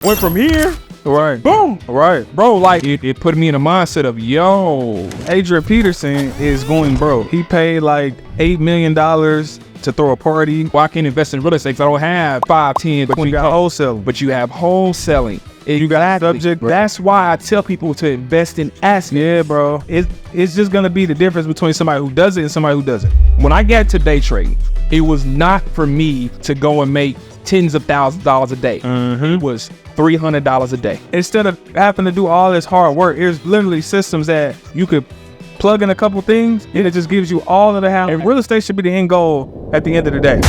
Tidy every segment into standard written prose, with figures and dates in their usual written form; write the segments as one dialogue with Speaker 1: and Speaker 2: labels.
Speaker 1: Went from here,
Speaker 2: Right.
Speaker 1: boom,
Speaker 2: Right.
Speaker 1: bro. Like it put me in a mindset of yo.
Speaker 2: Adrian Peterson is going broke. He paid like $8 million to throw a party.
Speaker 1: Well, I can't invest in real estate 'cause I don't have 5, 10,
Speaker 2: But
Speaker 1: 20.
Speaker 2: you got wholesaling.
Speaker 1: But you have wholesaling.
Speaker 2: You got subject.
Speaker 1: That's why I tell people to invest in assets.
Speaker 2: Yeah, bro. It's just gonna be the difference between somebody who does it and somebody who doesn't.
Speaker 1: When I got to day trading, it was not for me to go and make tens of thousands of dollars a day. It was $300 a day.
Speaker 2: Instead of having to do all this hard work, there's literally systems that you could plug in a couple things and it just gives you all of the how. And real estate should be the end goal at the end of the day.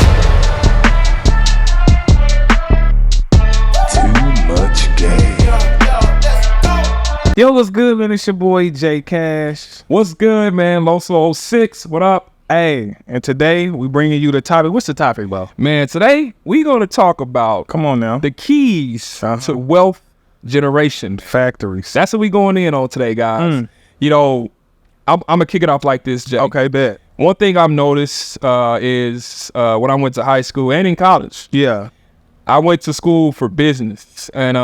Speaker 3: Too much game.
Speaker 2: Yo, what's good, man? It's your boy Jay Cash.
Speaker 1: What's good, man? Loso 06, what up?
Speaker 2: Hey, and today we bringing you the topic. What's the topic, bro?
Speaker 1: Man, today we gonna talk about
Speaker 2: Come on now.
Speaker 1: the keys to wealth generation.
Speaker 2: Factories.
Speaker 1: That's what we going in on today, guys. You know, I'm gonna kick it off like this, Jay.
Speaker 2: Okay, bet.
Speaker 1: One thing I've noticed is when I went to high school and in college,
Speaker 2: Yeah.
Speaker 1: I went to school for business, and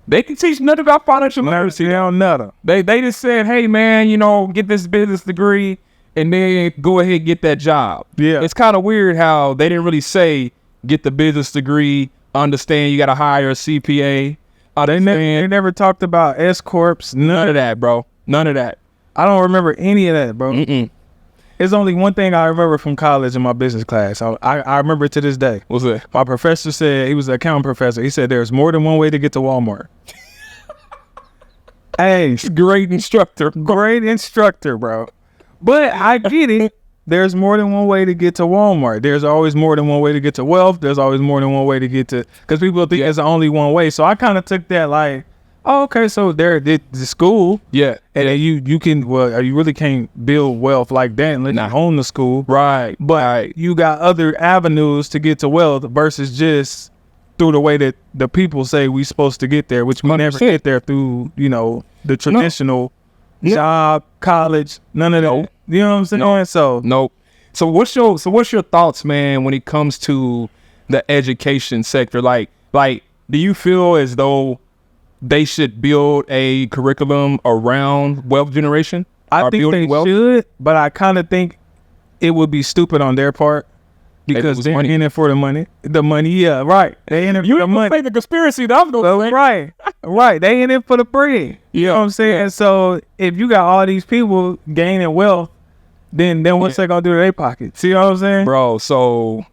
Speaker 1: they can teach nothing about financial literacy.
Speaker 2: They don't nutter.
Speaker 1: They just said, hey man, you know, get this business degree and then go ahead and get that job.
Speaker 2: Yeah.
Speaker 1: It's kind of weird how they didn't really say get the business degree, understand you got to hire a CPA.
Speaker 2: They never talked about S corps.
Speaker 1: None of that, bro. None of that.
Speaker 2: I don't remember any of that, bro.
Speaker 1: Mm-mm.
Speaker 2: There's only one thing I remember from college in my business class. I remember it to this day.
Speaker 1: What's that?
Speaker 2: My professor said, he was an accounting professor. He said there's more than one way to get to Walmart. Hey,
Speaker 1: Great instructor.
Speaker 2: great instructor, bro. But I get it. There's more than one way to get to Walmart. There's always more than one way to get to wealth. There's always more than one way to get to, because people think there's only one way. So I kind of took that like, oh, okay, so there, the school,
Speaker 1: Yeah.
Speaker 2: and then you can, well, you really can't build wealth like that unless you own the school.
Speaker 1: Right.
Speaker 2: But you got other avenues to get to wealth versus just through the way that the people say we supposed to get there, which we never
Speaker 1: 100%.
Speaker 2: get there through, you know, the traditional job, college, none of that.
Speaker 1: No.
Speaker 2: You know what I'm saying?
Speaker 1: No.
Speaker 2: So
Speaker 1: Nope. So what's your thoughts, man, when it comes to the education sector? Like, do you feel as though they should build a curriculum around wealth generation?
Speaker 2: I
Speaker 1: Or
Speaker 2: think
Speaker 1: building
Speaker 2: they
Speaker 1: wealth?
Speaker 2: should, but I kind of think it would be stupid on their part because
Speaker 1: lose
Speaker 2: they're
Speaker 1: money.
Speaker 2: in it for the money. The money, yeah, right. They in it for the money.
Speaker 1: the conspiracy. That was
Speaker 2: Right, right. They in it for the bread. You know what I'm saying? And so if you got all these people gaining wealth, then what's they gonna do to their pocket? See what I'm saying?
Speaker 1: Bro, so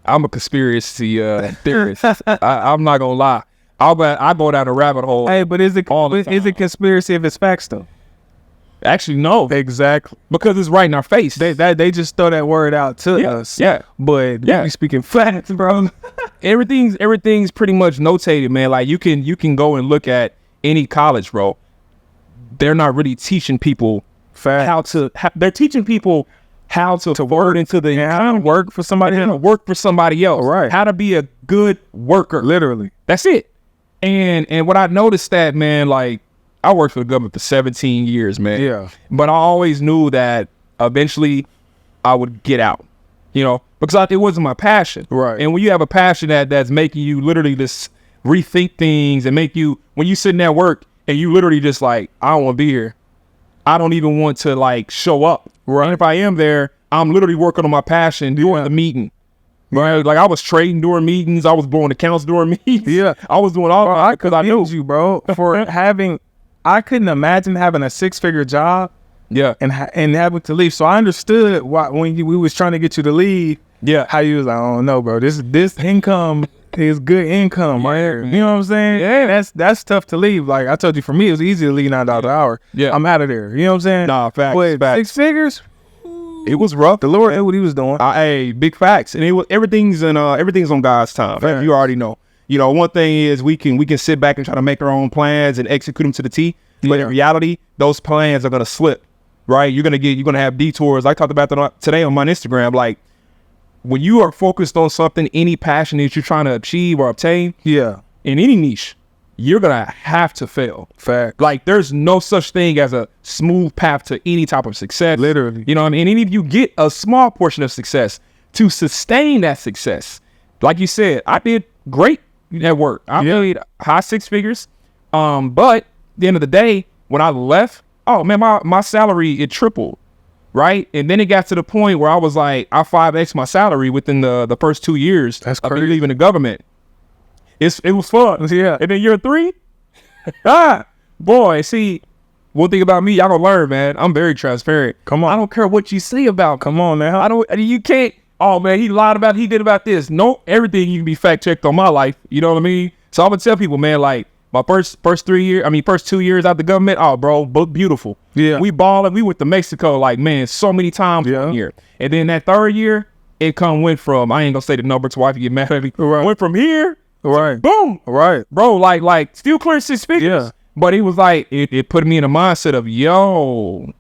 Speaker 1: I'm a conspiracy theorist. I'm not gonna lie. I go down a rabbit hole.
Speaker 2: Hey, but is it
Speaker 1: All the
Speaker 2: is it conspiracy if it's facts though?
Speaker 1: Actually, no,
Speaker 2: Exactly.
Speaker 1: because it's right in our face.
Speaker 2: They just throw that word out to us.
Speaker 1: yeah.
Speaker 2: But
Speaker 1: Yeah.
Speaker 2: we speaking facts, bro.
Speaker 1: Everything's pretty much notated, man. Like you can go and look at any college, bro. They're not really teaching people
Speaker 2: Facts.
Speaker 1: they're teaching people how to word into the
Speaker 2: How to work for somebody
Speaker 1: how to
Speaker 2: else.
Speaker 1: work for somebody else.
Speaker 2: Right.
Speaker 1: How to be a good worker.
Speaker 2: Literally.
Speaker 1: That's it. And what I noticed that, man, like I worked for the government for 17 years, man.
Speaker 2: Yeah.
Speaker 1: But I always knew that eventually I would get out, you know, because it wasn't my passion.
Speaker 2: Right.
Speaker 1: And when you have a passion that's making you literally just rethink things and make you, when you sitting at work and you literally just like, I don't want to be here. I don't even want to like show up. Right. And if I am there, I'm literally working on my passion during the meeting. Right. Like I was trading during meetings. I was blowing accounts during meetings.
Speaker 2: Yeah.
Speaker 1: I was doing all that because I knew.
Speaker 2: you, bro, for having. I couldn't imagine having a 6-figure job
Speaker 1: Yeah.
Speaker 2: and having to leave. So I understood why when we was trying to get you to leave.
Speaker 1: Yeah.
Speaker 2: How you was like, I don't know, bro. This income is good income right here. You know what I'm saying?
Speaker 1: Yeah.
Speaker 2: That's tough to leave. Like I told you, for me, it was easy to leave $9 an hour.
Speaker 1: Yeah.
Speaker 2: I'm out of there. You know what I'm saying?
Speaker 1: Nah, facts,
Speaker 2: But
Speaker 1: facts.
Speaker 2: 6 figures,
Speaker 1: It was rough.
Speaker 2: the Lord knew what he was doing.
Speaker 1: Hey, big facts, and everything's on God's time.
Speaker 2: Facts.
Speaker 1: You already know. You know, one thing is we can sit back and try to make our own plans and execute them to the T. But in reality, those plans are gonna slip. Right? You're gonna have detours. I talked about that today on my Instagram. Like when you are focused on something, any passion that you're trying to achieve or obtain
Speaker 2: Yeah.
Speaker 1: in any niche, you're gonna have to fail.
Speaker 2: Fact.
Speaker 1: Like there's no such thing as a smooth path to any type of success.
Speaker 2: Literally.
Speaker 1: You know what I mean? And if you get a small portion of success, to sustain that success, like you said, I did great at work. I made high six figures. But at the end of the day, when I left, oh man, my salary, it tripled. Right. And then it got to the point where I was like, I 5X my salary within the first 2 years
Speaker 2: That's
Speaker 1: of me
Speaker 2: crazy.
Speaker 1: leaving the government. It was fun.
Speaker 2: Yeah.
Speaker 1: And then year 3, boy, see, one thing about me, y'all gonna learn, man. I'm very transparent.
Speaker 2: Come on.
Speaker 1: I don't care what you say about me.
Speaker 2: Come on now.
Speaker 1: You can't, oh man, he lied about, he did about this. No, everything you can be fact checked on my life. You know what I mean? So I'm gonna tell people, man, like my first 2 years out the government, oh bro, beautiful.
Speaker 2: Yeah.
Speaker 1: We balling, we went to Mexico, like man, so many times one year. And then that 3rd year, it went from, I ain't gonna say the number to wife you get mad at me.
Speaker 2: Right.
Speaker 1: Went from here,
Speaker 2: Right.
Speaker 1: boom,
Speaker 2: Right.
Speaker 1: bro, like still clearing 6 figures.
Speaker 2: Yeah.
Speaker 1: But it was like, it put me in a mindset of, yo,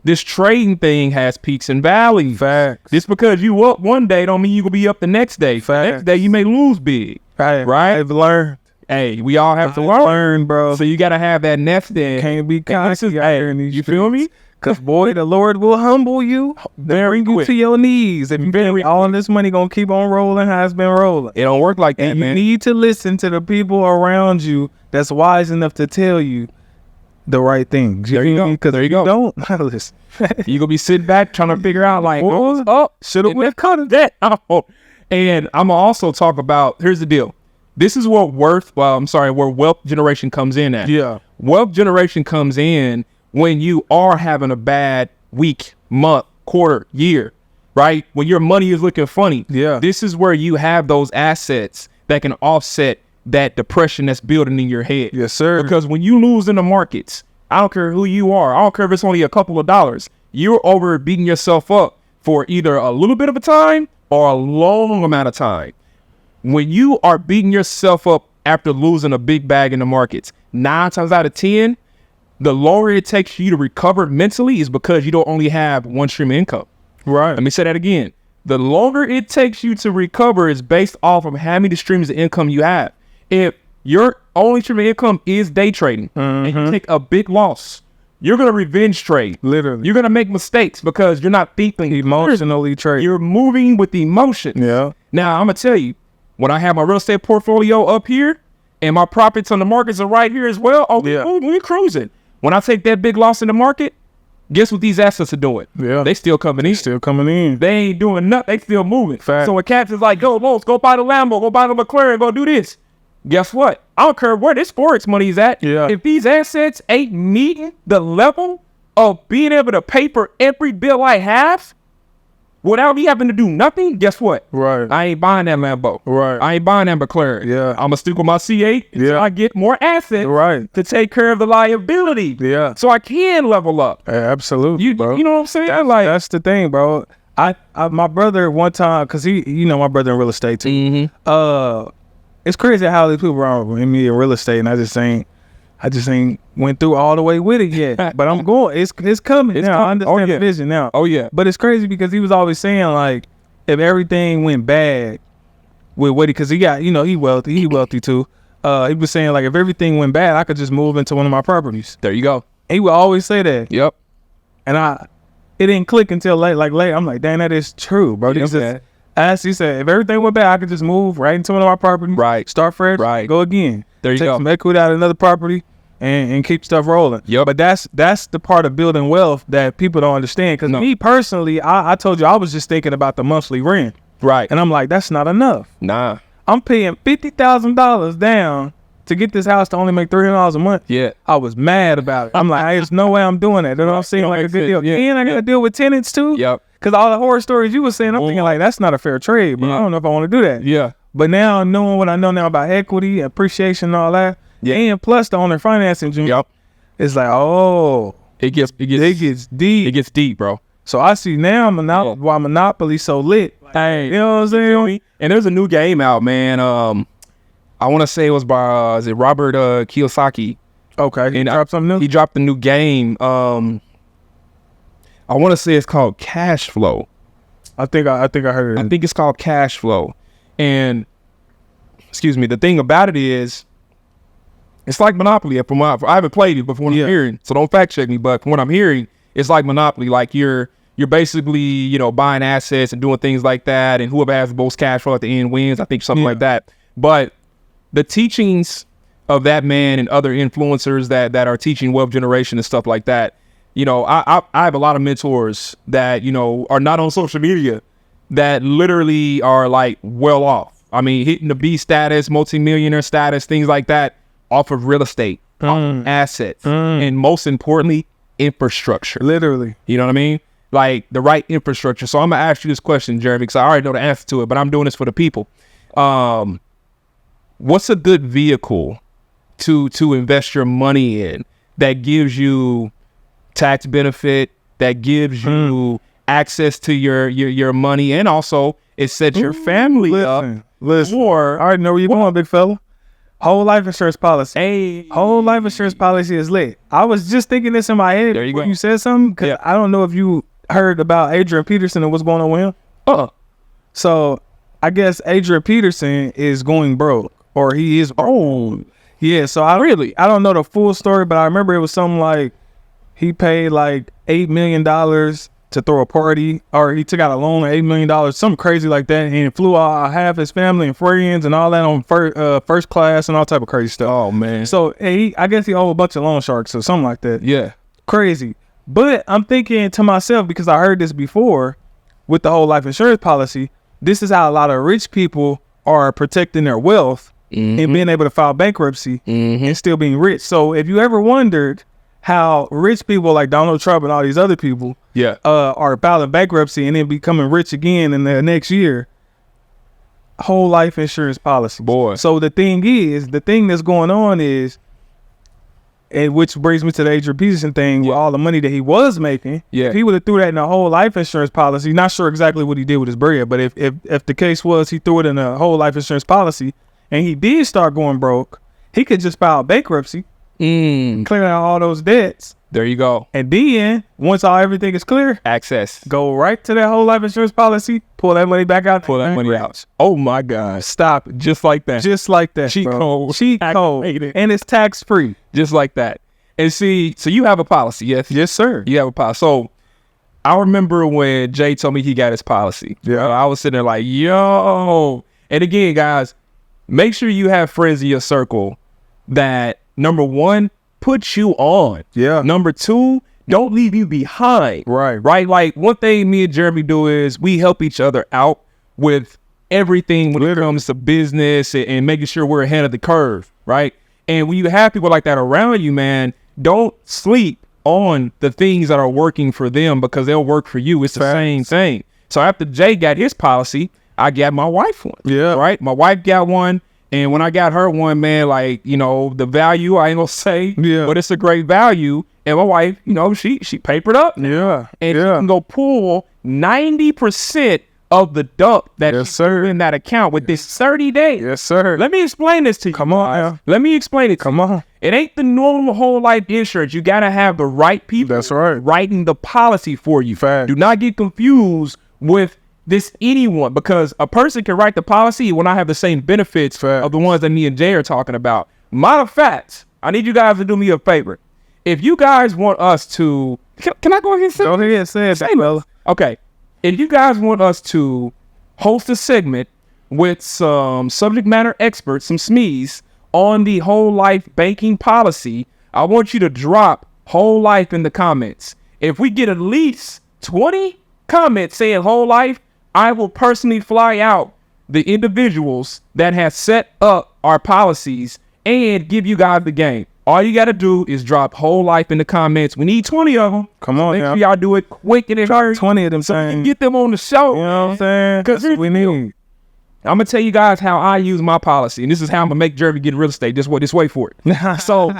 Speaker 1: this trading thing has peaks and valleys.
Speaker 2: Facts.
Speaker 1: Just because you up one day don't mean you gonna be up the next day.
Speaker 2: Facts.
Speaker 1: Next day you may lose big. Right?
Speaker 2: I've learned.
Speaker 1: Hey, we all have to
Speaker 2: I've
Speaker 1: learn.
Speaker 2: learned, bro.
Speaker 1: So you gotta have that nest egg.
Speaker 2: Can't be cocky out
Speaker 1: Hey,
Speaker 2: here in these
Speaker 1: you feel me?
Speaker 2: Cause boy, the Lord will humble you,
Speaker 1: Very
Speaker 2: bring you
Speaker 1: quick.
Speaker 2: to your knees. If you
Speaker 1: Very
Speaker 2: all this money gonna keep on rolling how it's been rolling.
Speaker 1: It don't work like that,
Speaker 2: And you
Speaker 1: man.
Speaker 2: need to listen to the people around you that's wise enough to tell you the right things.
Speaker 1: There you
Speaker 2: feel
Speaker 1: go.
Speaker 2: me? Cause
Speaker 1: There you
Speaker 2: if
Speaker 1: go.
Speaker 2: don't listen.
Speaker 1: You gonna be sitting back trying to figure out like,
Speaker 2: What?
Speaker 1: oh,
Speaker 2: Shoulda,
Speaker 1: should have cut of that. Oh. And I'm gonna also talk about, here's the deal. This is where where wealth generation comes in at.
Speaker 2: Yeah.
Speaker 1: Wealth generation comes in when you are having a bad week, month, quarter, year, right? When your money is looking funny.
Speaker 2: Yeah.
Speaker 1: This is where you have those assets that can offset that depression that's building in your head.
Speaker 2: Yes, sir.
Speaker 1: Because when you lose in the markets, I don't care who you are. I don't care if it's only a couple of dollars. You're over beating yourself up for either a little bit of a time or a long amount of time. When you are beating yourself up after losing a big bag in the markets, 9 times out of 10, the longer it takes for you to recover mentally is because you don't only have one stream of income.
Speaker 2: Right.
Speaker 1: Let me say that again. The longer it takes you to recover is based off of how many streams of income you have. If your only stream of income is day trading and you take a big loss, you're going to revenge trade.
Speaker 2: Literally.
Speaker 1: You're going to make mistakes because you're not thinking
Speaker 2: Emotionally trade.
Speaker 1: You're moving with emotion.
Speaker 2: Yeah.
Speaker 1: Now, I'm going to tell you, when I have my real estate portfolio up here and my profits on the markets are right here as well, we're cruising. When I take that big loss in the market, guess what these assets are doing?
Speaker 2: Yeah.
Speaker 1: They still coming in.
Speaker 2: Still coming in.
Speaker 1: They ain't doing nothing. They still moving.
Speaker 2: Fact.
Speaker 1: So when Caps is like, go Los, go buy the Lambo, go buy the McLaren, go do this. Guess what? I don't care where this Forex money is at.
Speaker 2: Yeah.
Speaker 1: If these assets ain't meeting the level of being able to pay for every bill I have without me having to do nothing, guess what?
Speaker 2: Right.
Speaker 1: I ain't buying that Lambo.
Speaker 2: Right.
Speaker 1: I ain't buying that McLaren.
Speaker 2: Yeah.
Speaker 1: I'm going to stick with my C8 until
Speaker 2: Yeah.
Speaker 1: I get more assets
Speaker 2: Right.
Speaker 1: to take care of the liability.
Speaker 2: Yeah.
Speaker 1: So I can level up.
Speaker 2: Absolutely,
Speaker 1: You
Speaker 2: bro.
Speaker 1: you know what I'm saying?
Speaker 2: That's the thing, bro. I my brother one time, cause my brother in real estate too. It's crazy how these people are with me in real estate, and I just ain't went through all the way with it yet. But I'm going. It's coming now. I understand
Speaker 1: yeah.
Speaker 2: the vision now.
Speaker 1: Oh, yeah.
Speaker 2: But it's crazy because he was always saying like, if everything went bad with what because he got he wealthy too. He was saying like if everything went bad, I could just move into one of my properties.
Speaker 1: There you go.
Speaker 2: He would always say that.
Speaker 1: Yep.
Speaker 2: And it didn't click until late. I'm like, dang, that is true, bro.
Speaker 1: Yeah,
Speaker 2: This is-
Speaker 1: man.
Speaker 2: as he said, if everything went bad, I could just move right into one of our properties.
Speaker 1: Right.
Speaker 2: Start fresh.
Speaker 1: Right.
Speaker 2: Go again.
Speaker 1: There you
Speaker 2: Take
Speaker 1: go.
Speaker 2: some equity out of another property and keep stuff rolling.
Speaker 1: Yep.
Speaker 2: But that's the part of building wealth that people don't understand. Because
Speaker 1: No.
Speaker 2: me personally, I told you I was just thinking about the monthly rent.
Speaker 1: Right.
Speaker 2: And I'm like, that's not enough.
Speaker 1: Nah.
Speaker 2: I'm paying $50,000 down to get this house to only make $300 a month.
Speaker 1: Yeah.
Speaker 2: I was mad about it. I'm like, there's no way I'm doing that. That don't seem
Speaker 1: Don't
Speaker 2: like a
Speaker 1: make
Speaker 2: good
Speaker 1: sense.
Speaker 2: deal.
Speaker 1: Yeah.
Speaker 2: And I got to deal with tenants too.
Speaker 1: Yep.
Speaker 2: Because all the horror stories you were saying, I'm thinking like, that's not a fair trade, but I don't know if I want to do that.
Speaker 1: Yeah.
Speaker 2: But now knowing what I know now about equity, appreciation and all that,
Speaker 1: Yeah.
Speaker 2: and plus the owner financing,
Speaker 1: Yep.
Speaker 2: it's like, oh,
Speaker 1: It gets
Speaker 2: it gets deep.
Speaker 1: it gets deep, bro.
Speaker 2: So I see now why Monopoly so lit.
Speaker 1: Hey,
Speaker 2: You know what I'm saying?
Speaker 1: and there's a new game out, man. I want to say it was by is it Robert Kiyosaki?
Speaker 2: Okay.
Speaker 1: And
Speaker 2: Drop something new?
Speaker 1: He dropped a new game. I want to say it's called Cash Flow.
Speaker 2: I think I heard it.
Speaker 1: I think it's called Cash Flow. And excuse me, the thing about it is, it's like Monopoly. From what I haven't played it, but from what I'm hearing, so don't fact check me. But from what I'm hearing, it's like Monopoly. Like you're basically buying assets and doing things like that, and whoever has the most cash flow at the end wins. I think something like that. But the teachings of that man and other influencers that are teaching wealth generation and stuff like that, you know, I have a lot of mentors that, you know, are not on social media that literally are like well off. I mean, hitting the B status, multimillionaire status, things like that off of real estate, off of assets, and most importantly, infrastructure.
Speaker 2: Literally.
Speaker 1: You know what I mean? Like the right infrastructure. So I'm gonna ask you this question, Jeremy, because I already know the answer to it, but I'm doing this for the people. What's a good vehicle to invest your money in that gives you tax benefit, that gives you access to your money, and also it sets your family up?
Speaker 2: Listen,
Speaker 1: Or
Speaker 2: I already know where you're going, big fella. Whole life insurance policy.
Speaker 1: hey,
Speaker 2: Whole life insurance policy is lit. I was just thinking this in my head
Speaker 1: There you
Speaker 2: before
Speaker 1: go.
Speaker 2: you said something, because
Speaker 1: Yeah.
Speaker 2: I don't know if you heard about Adrian Peterson and what's going on with him. So I guess Adrian Peterson is going broke, or he is broke.
Speaker 1: oh,
Speaker 2: Yeah, so I don't know the full story, but I remember it was something like he paid like $8 million to throw a party, or he took out a loan of $8 million, something crazy like that, and flew out half his family and friends and all that on first class and all type of crazy stuff.
Speaker 1: oh man.
Speaker 2: So I guess he owed a bunch of loan sharks or something like that.
Speaker 1: Yeah.
Speaker 2: Crazy. But I'm thinking to myself, because I heard this before with the whole life insurance policy, this is how a lot of rich people are protecting their wealth and being able to file bankruptcy and still being rich. So if you ever wondered how rich people like Donald Trump and all these other people
Speaker 1: Yeah.
Speaker 2: are filing bankruptcy and then becoming rich again in the next year, whole life insurance policy.
Speaker 1: Boy.
Speaker 2: So the thing that's going on is, and which brings me to the Adrian Peterson thing, with all the money that he was making.
Speaker 1: Yeah.
Speaker 2: If he would have threw that in a whole life insurance policy, not sure exactly what he did with his bread, but if the case was he threw it in a whole life insurance policy and he did start going broke, he could just file bankruptcy, clear out all those debts,
Speaker 1: There you go.
Speaker 2: and then once everything is clear,
Speaker 1: Access.
Speaker 2: go right to that whole life insurance policy, pull that money back out,
Speaker 1: Pull that money out. Oh my God.
Speaker 2: stop it,
Speaker 1: Just like that.
Speaker 2: just like that,
Speaker 1: Cheat
Speaker 2: bro.
Speaker 1: code
Speaker 2: cheat code,
Speaker 1: activated.
Speaker 2: and it's tax free.
Speaker 1: Just like that. And see, so you have a policy, yes?
Speaker 2: Yes, sir.
Speaker 1: You have a policy. So I remember when Jay told me he got his policy.
Speaker 2: Yeah.
Speaker 1: I was sitting there like, yo. And again, guys, make sure you have friends in your circle that, number one, put you on.
Speaker 2: Yeah.
Speaker 1: Number two, don't leave you behind.
Speaker 2: Right.
Speaker 1: Right? Like, one thing me and Jeremy do is we help each other out with everything when it comes to business and making sure we're ahead of the curve. Right? And when you have people like that around you, man, don't sleep on the things that are working for them, because they'll work for you. It's the same thing. So after Jay got his policy, I got my wife one.
Speaker 2: Yeah.
Speaker 1: Right? My wife got one. And when I got her one, man, like, you know, the value, I ain't gonna say,
Speaker 2: Yeah.
Speaker 1: but it's a great value. And my wife, you know, she papered up.
Speaker 2: Yeah.
Speaker 1: And she can go pull 90% of the dump that
Speaker 2: Yes,
Speaker 1: she
Speaker 2: sir.
Speaker 1: put in that account with this 30 days.
Speaker 2: Yes, sir.
Speaker 1: Let me explain this to you.
Speaker 2: Come on,
Speaker 1: guys.
Speaker 2: now.
Speaker 1: Let me explain it to
Speaker 2: Come
Speaker 1: you.
Speaker 2: on.
Speaker 1: It ain't the normal whole life insurance. You got to have the right people
Speaker 2: That's right.
Speaker 1: writing the policy for you.
Speaker 2: Fact.
Speaker 1: Do not get confused with this anyone, because a person can write the policy when I have the same benefits
Speaker 2: Fact.
Speaker 1: of the ones that me and Jay are talking about. Matter of fact, I need you guys to do me a favor. If you guys want us to, can I go ahead and say
Speaker 2: Go ahead and say it,
Speaker 1: Say
Speaker 2: fella.
Speaker 1: Okay. If you guys want us to host a segment with some subject matter experts, some SMEs, on the whole life banking policy, I want you to drop whole life in the comments. If we get at least 20 comments saying whole life, I will personally fly out the individuals that have set up our policies and give you guys the game. All you got to do is drop whole life in the comments. We need 20 of them.
Speaker 2: Come on,
Speaker 1: Make
Speaker 2: now.
Speaker 1: sure y'all do it quick and in a hurry.
Speaker 2: 20 of them
Speaker 1: So we can
Speaker 2: saying,
Speaker 1: get them on the show.
Speaker 2: you know what I'm saying?
Speaker 1: 'Cause
Speaker 2: That's what we need.
Speaker 1: I'm gonna tell you guys how I use my policy, and this is how I'm gonna make Jeremy get real estate. Just wait for it. So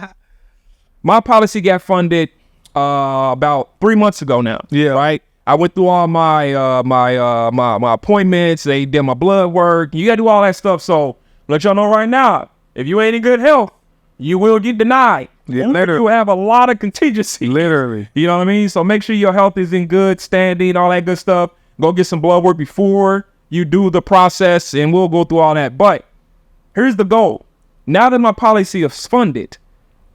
Speaker 1: my policy got funded about 3 months ago now.
Speaker 2: Yeah.
Speaker 1: Right. I went through all my my appointments. They did my blood work. You gotta do all that stuff. So let y'all know right now, if you ain't in good health, you will get denied.
Speaker 2: Yeah,
Speaker 1: You
Speaker 2: literally.
Speaker 1: have a lot of contingency.
Speaker 2: Literally.
Speaker 1: You know what I mean? So make sure your health is in good standing, all that good stuff. Go get some blood work before you do the process, and we'll go through all that. But here's the goal. Now that my policy is funded,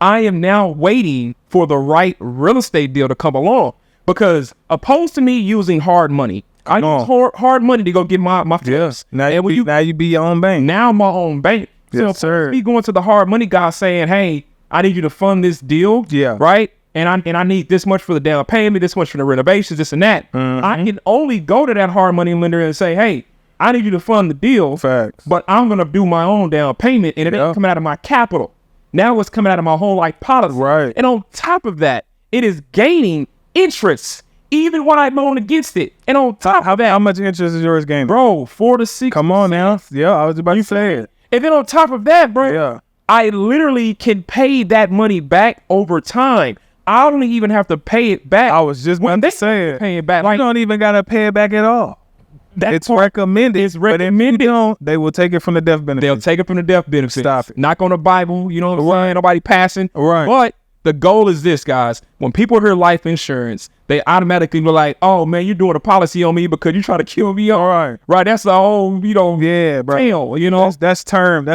Speaker 1: I am now waiting for the right real estate deal to come along. Because opposed to me using hard money, I use hard money to go get my
Speaker 2: Yes.
Speaker 1: flips. And when
Speaker 2: Now you be your own bank.
Speaker 1: now I'm my own bank.
Speaker 2: Yes, sir.
Speaker 1: Me going to the hard money guy saying, hey, I need you to fund this deal.
Speaker 2: Yeah.
Speaker 1: Right? And I need this much for the down payment, this much for the renovations, this and that. I can only go to that hard money lender and say, hey, I need you to fund the deal.
Speaker 2: Facts.
Speaker 1: But I'm going to do my own down payment, and it ain't coming out of my capital. Now it's coming out of my whole life policy.
Speaker 2: Right.
Speaker 1: And on top of that, it is gaining interest, even when I loan against it. And on top of that,
Speaker 2: How much interest is yours gaining?
Speaker 1: bro, 4 to 6.
Speaker 2: Come on now. Yeah, I was about to say it.
Speaker 1: And then on top of that, bro,
Speaker 2: Yeah.
Speaker 1: I literally can pay that money back over time. I don't even have to pay it back.
Speaker 2: I was just about to say it.
Speaker 1: Pay it back.
Speaker 2: You
Speaker 1: Like,
Speaker 2: don't even gotta pay it back at all. It's recommended.
Speaker 1: It's
Speaker 2: But if you
Speaker 1: recommended.
Speaker 2: don't, they will take it from the death benefit.
Speaker 1: They'll take it from the death benefit.
Speaker 2: Stop it.
Speaker 1: Knock on the Bible, you know what I'm saying? Nobody passing.
Speaker 2: Right.
Speaker 1: But the goal is this, guys. When people hear life insurance, they automatically be like, oh, man, you're doing a policy on me because you're trying to kill me. All
Speaker 2: right.
Speaker 1: Right. That's the whole,
Speaker 2: Yeah, bro.
Speaker 1: tale, you know?
Speaker 2: That's term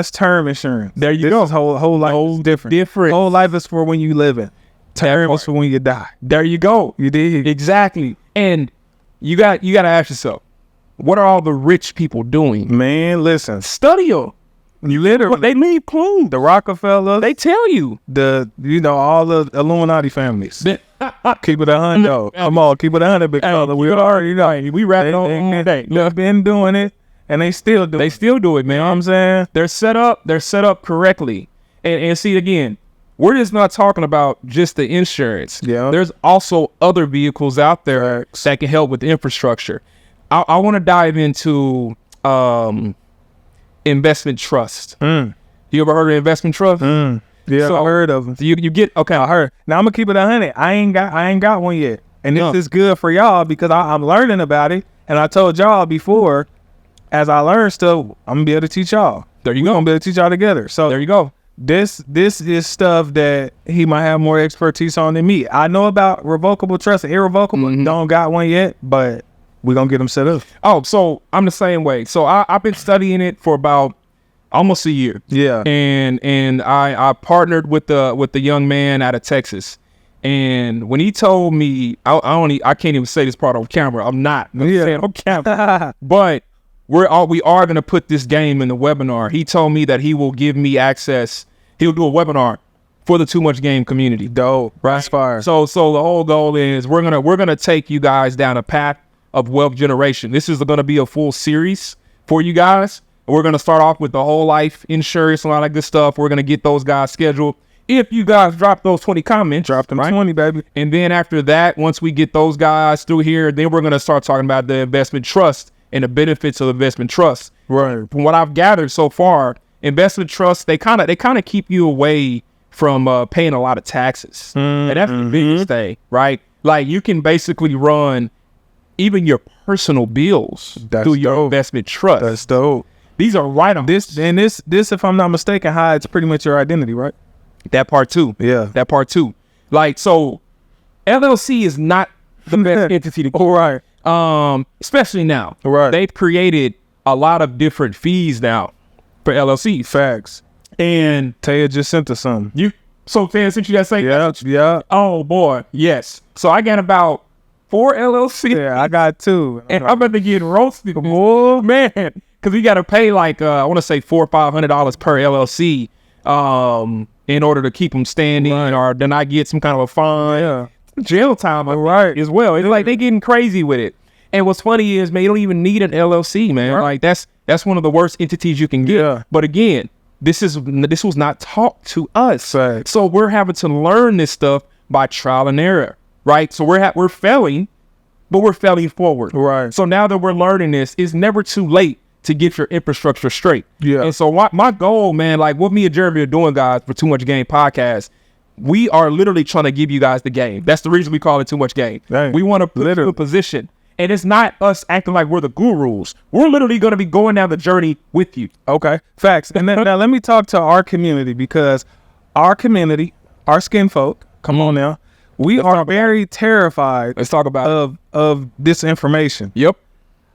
Speaker 2: insurance.
Speaker 1: There you
Speaker 2: This
Speaker 1: go.
Speaker 2: is whole life is different.
Speaker 1: different.
Speaker 2: Whole life is for when you live it. Term is for when you die.
Speaker 1: There you go.
Speaker 2: You did.
Speaker 1: Exactly. And you got to ask yourself, what are all the rich people doing?
Speaker 2: Man, listen.
Speaker 1: Study them.
Speaker 2: You literally
Speaker 1: They leave clues.
Speaker 2: the Rockefellers,
Speaker 1: They tell you.
Speaker 2: all the Illuminati families. Keep it 100. Come on, keep it 100, big fella. We already know.
Speaker 1: We rapping on all day.
Speaker 2: They've been doing it, and they still do.
Speaker 1: They still do it, man.
Speaker 2: You know what I'm saying?
Speaker 1: They're set up correctly. And see, again, we're just not talking about just the insurance.
Speaker 2: Yeah.
Speaker 1: There's also other vehicles out there that can help with the infrastructure. I want to dive into investment trust. You ever heard of investment trust?
Speaker 2: Yeah,
Speaker 1: So-
Speaker 2: I heard of them.
Speaker 1: You get, okay.
Speaker 2: I heard. Now I'm gonna keep it 100. I ain't got one yet, and this
Speaker 1: No.
Speaker 2: is good for y'all because I'm learning about it. And I told y'all before, as I learn stuff, I'm gonna be able to teach y'all.
Speaker 1: There you
Speaker 2: We're
Speaker 1: go.
Speaker 2: gonna be able to teach y'all together. So
Speaker 1: There you go.
Speaker 2: this is stuff that he might have more expertise on than me. I know about revocable trust and irrevocable. Don't got one yet, but we're gonna get them set up.
Speaker 1: Oh, so I'm the same way. So I've been studying it for about almost a year.
Speaker 2: Yeah.
Speaker 1: And I partnered with the young man out of Texas. And when he told me, I can't even say this part on camera. I'm not gonna say it on camera. But we are gonna put this game in the webinar. He told me that he will give me access. He'll do a webinar for the Too Much Game community.
Speaker 2: Dope. That's fire.
Speaker 1: So the whole goal is we're gonna take you guys down a path of wealth generation. This is gonna be a full series for you guys. We're gonna start off with the whole life insurance and all that good stuff. We're gonna get those guys scheduled. If you guys drop those 20 comments,
Speaker 2: Drop them 20, baby.
Speaker 1: and then after that, once we get those guys through here, then we're gonna start talking about the investment trust and the benefits of investment trust.
Speaker 2: Right.
Speaker 1: From what I've gathered so far, investment trusts they kind of keep you away from paying a lot of taxes, and that's the biggest thing, right? Like you can basically run even your personal bills
Speaker 2: That's
Speaker 1: through your
Speaker 2: dope.
Speaker 1: investment trust.
Speaker 2: That's dope.
Speaker 1: These are right on
Speaker 2: This, if I'm not mistaken, hides pretty much your identity, right?
Speaker 1: that part too.
Speaker 2: Yeah.
Speaker 1: That part too. Like so, LLC is not the best entity to
Speaker 2: All right.
Speaker 1: especially now.
Speaker 2: Right.
Speaker 1: They've created a lot of different fees now for LLCs.
Speaker 2: Facts.
Speaker 1: And
Speaker 2: Taya just sent us something.
Speaker 1: so Fan sent you that same
Speaker 2: Yeah.
Speaker 1: Oh boy, yes. So I got about 4 LLCs.
Speaker 2: Yeah, I got 2.
Speaker 1: and I'm about to get roasted,
Speaker 2: Boy.
Speaker 1: man, because we got to pay like I want to say $400 or $500 per LLC, in order to keep them standing, or then I get some kind of a fine,
Speaker 2: Yeah.
Speaker 1: jail time,
Speaker 2: Right.
Speaker 1: as well. It's like they getting crazy with it. And what's funny is, man, you don't even need an LLC, man.
Speaker 2: Right.
Speaker 1: Like that's one of the worst entities you can get.
Speaker 2: Yeah.
Speaker 1: But again, this was not taught to us.
Speaker 2: Right.
Speaker 1: So we're having to learn this stuff by trial and error, right? So we're failing, but we're failing forward.
Speaker 2: Right.
Speaker 1: So now that we're learning this, it's never too late to get your infrastructure straight.
Speaker 2: Yeah.
Speaker 1: And so my goal, man, like what me and Jeremy are doing, guys, for Too Much Game podcast, we are literally trying to give you guys the game. That's the reason we call it Too Much Game.
Speaker 2: Dang.
Speaker 1: We want to put you in
Speaker 2: Literally.
Speaker 1: a position. And it's not us acting like we're the gurus. We're literally going to be going down the journey with you.
Speaker 2: Okay. Facts. And then, now let me talk to our community, because our community, our skin folk, come on now, we are very terrified
Speaker 1: Let's talk about it.
Speaker 2: of this information.
Speaker 1: Yep.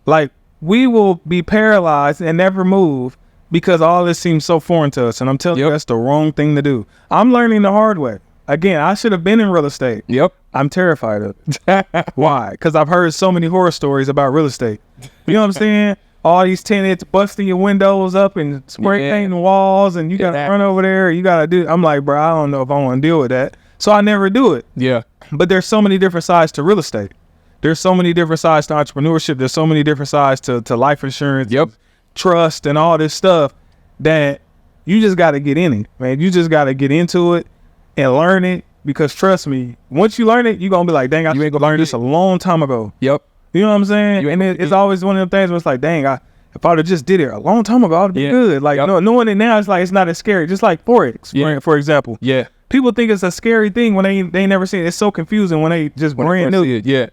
Speaker 2: Like, we will be paralyzed and never move because all this seems so foreign to us. And I'm telling you,
Speaker 1: Yep.
Speaker 2: that's the wrong thing to do. I'm learning the hard way. Again, I should have been in real estate.
Speaker 1: Yep.
Speaker 2: I'm terrified of it. Why? Because I've heard so many horror stories about real estate. You know what I'm saying? all these tenants busting your windows up and spray painting walls, and you got to run over there. You got to do. I'm like, bro, I don't know if I want to deal with that. So I never do it.
Speaker 1: Yeah.
Speaker 2: But there's so many different sides to real estate. There's so many different sides to entrepreneurship. There's so many different sides to life insurance, trust, and all this stuff that you just got to get in it, man. You just got to get into it and learn it, because trust me, once you learn it, you're going to be like, dang, I ain't gonna learn this a long time ago.
Speaker 1: Yep.
Speaker 2: You know what I'm saying? And it's always one of them things where it's like, dang, if I would have just did it a long time ago, I'd be good. Like, knowing it now, it's like, it's not as scary. Just like Forex, for example.
Speaker 1: Yeah.
Speaker 2: People think it's a scary thing when they never see it. It's so confusing when they just brand new.
Speaker 1: Yeah.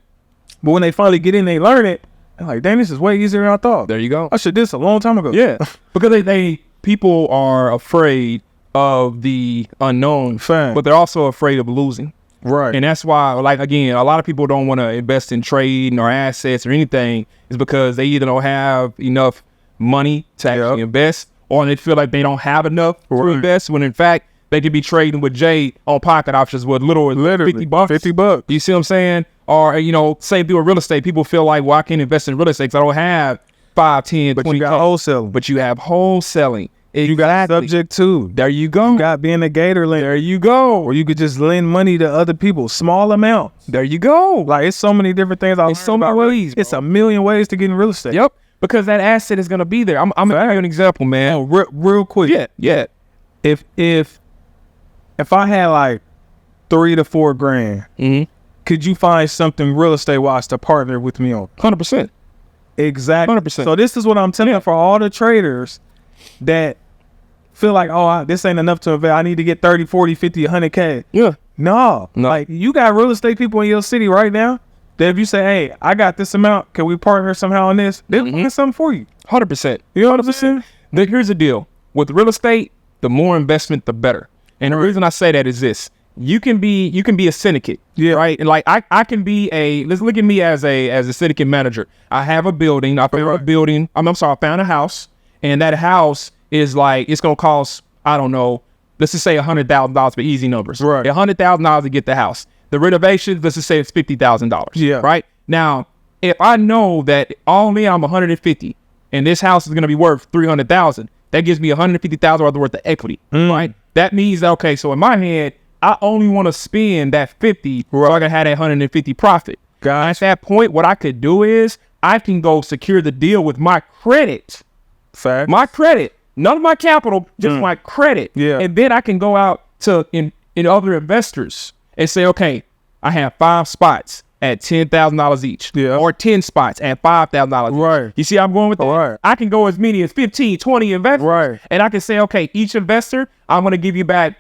Speaker 2: But when they finally get in, they learn it. They're like, dang, this is way easier than I thought.
Speaker 1: There you go.
Speaker 2: I should do this a long time ago.
Speaker 1: Yeah. Because people are afraid of the unknown, but they're also afraid of losing.
Speaker 2: Right.
Speaker 1: And that's why, like, again, a lot of people don't want to invest in trading or assets or anything, is because they either don't have enough money to actually invest, or they feel like they don't have enough to invest, when in fact they could be trading with Jay on pocket options with literally $50.
Speaker 2: $50.
Speaker 1: You see what I'm saying? Or, same thing with real estate. People feel like, well, I can't invest in real estate because I don't have 5, 10,
Speaker 2: but
Speaker 1: 20.
Speaker 2: You got wholesaling.
Speaker 1: But you have wholesaling.
Speaker 2: You got subject to.
Speaker 1: There you go.
Speaker 2: You got being a gator lender.
Speaker 1: There you go.
Speaker 2: Or you could just lend money to other people, small amounts.
Speaker 1: There you go.
Speaker 2: Like, it's so many different things.
Speaker 1: It's so many ways.
Speaker 2: It's a million ways to get in real estate.
Speaker 1: Yep. Because that asset is going to be there. I'm going to give you an example, man.
Speaker 2: Oh, real quick.
Speaker 1: Yeah.
Speaker 2: If I had like $3 to $4 grand, could you find something real estate wise to partner with me on?
Speaker 1: 100%.
Speaker 2: Exactly.
Speaker 1: 100%.
Speaker 2: So this is what I'm telling you, for all the traders that feel like, oh, this ain't enough to invest. I need to get 30, 40, 50, 100K.
Speaker 1: Yeah.
Speaker 2: No. Like, you got real estate people in your city right now that if you say, hey, I got this amount, can we partner somehow on this? They'll find something for you.
Speaker 1: 100%.
Speaker 2: You know what I'm saying?
Speaker 1: Here's the deal. With real estate, the more investment, the better. And the reason I say that is this. You can be a syndicate, right? And like I can be let's look at me as a syndicate manager. I have a building. I found a house, and that house is like, it's gonna cost, I don't know, let's just say $100,000 for easy numbers.
Speaker 2: Right.
Speaker 1: $100,000 to get the house. The renovations, let's just say it's $50,000.
Speaker 2: Yeah.
Speaker 1: Right. Now, if I know that only I'm 150, and this house is gonna be worth $300,000, that gives me $150,000 worth of equity. Right. That means that, okay, so in my head, I only want to spend that 50 so I can have that 150 profit. At that point, what I could do is I can go secure the deal with my credit.
Speaker 2: Fact.
Speaker 1: My credit. None of my capital, just my credit.
Speaker 2: Yeah.
Speaker 1: And then I can go out to in other investors and say, okay, I have 5 spots at $10,000 each.
Speaker 2: Yeah.
Speaker 1: Or 10 spots at $5,000 each.
Speaker 2: Right.
Speaker 1: You see how I'm going with that?
Speaker 2: Right.
Speaker 1: I can go as many as 15, 20 investors.
Speaker 2: Right.
Speaker 1: And I can say, okay, each investor, I'm going to give you back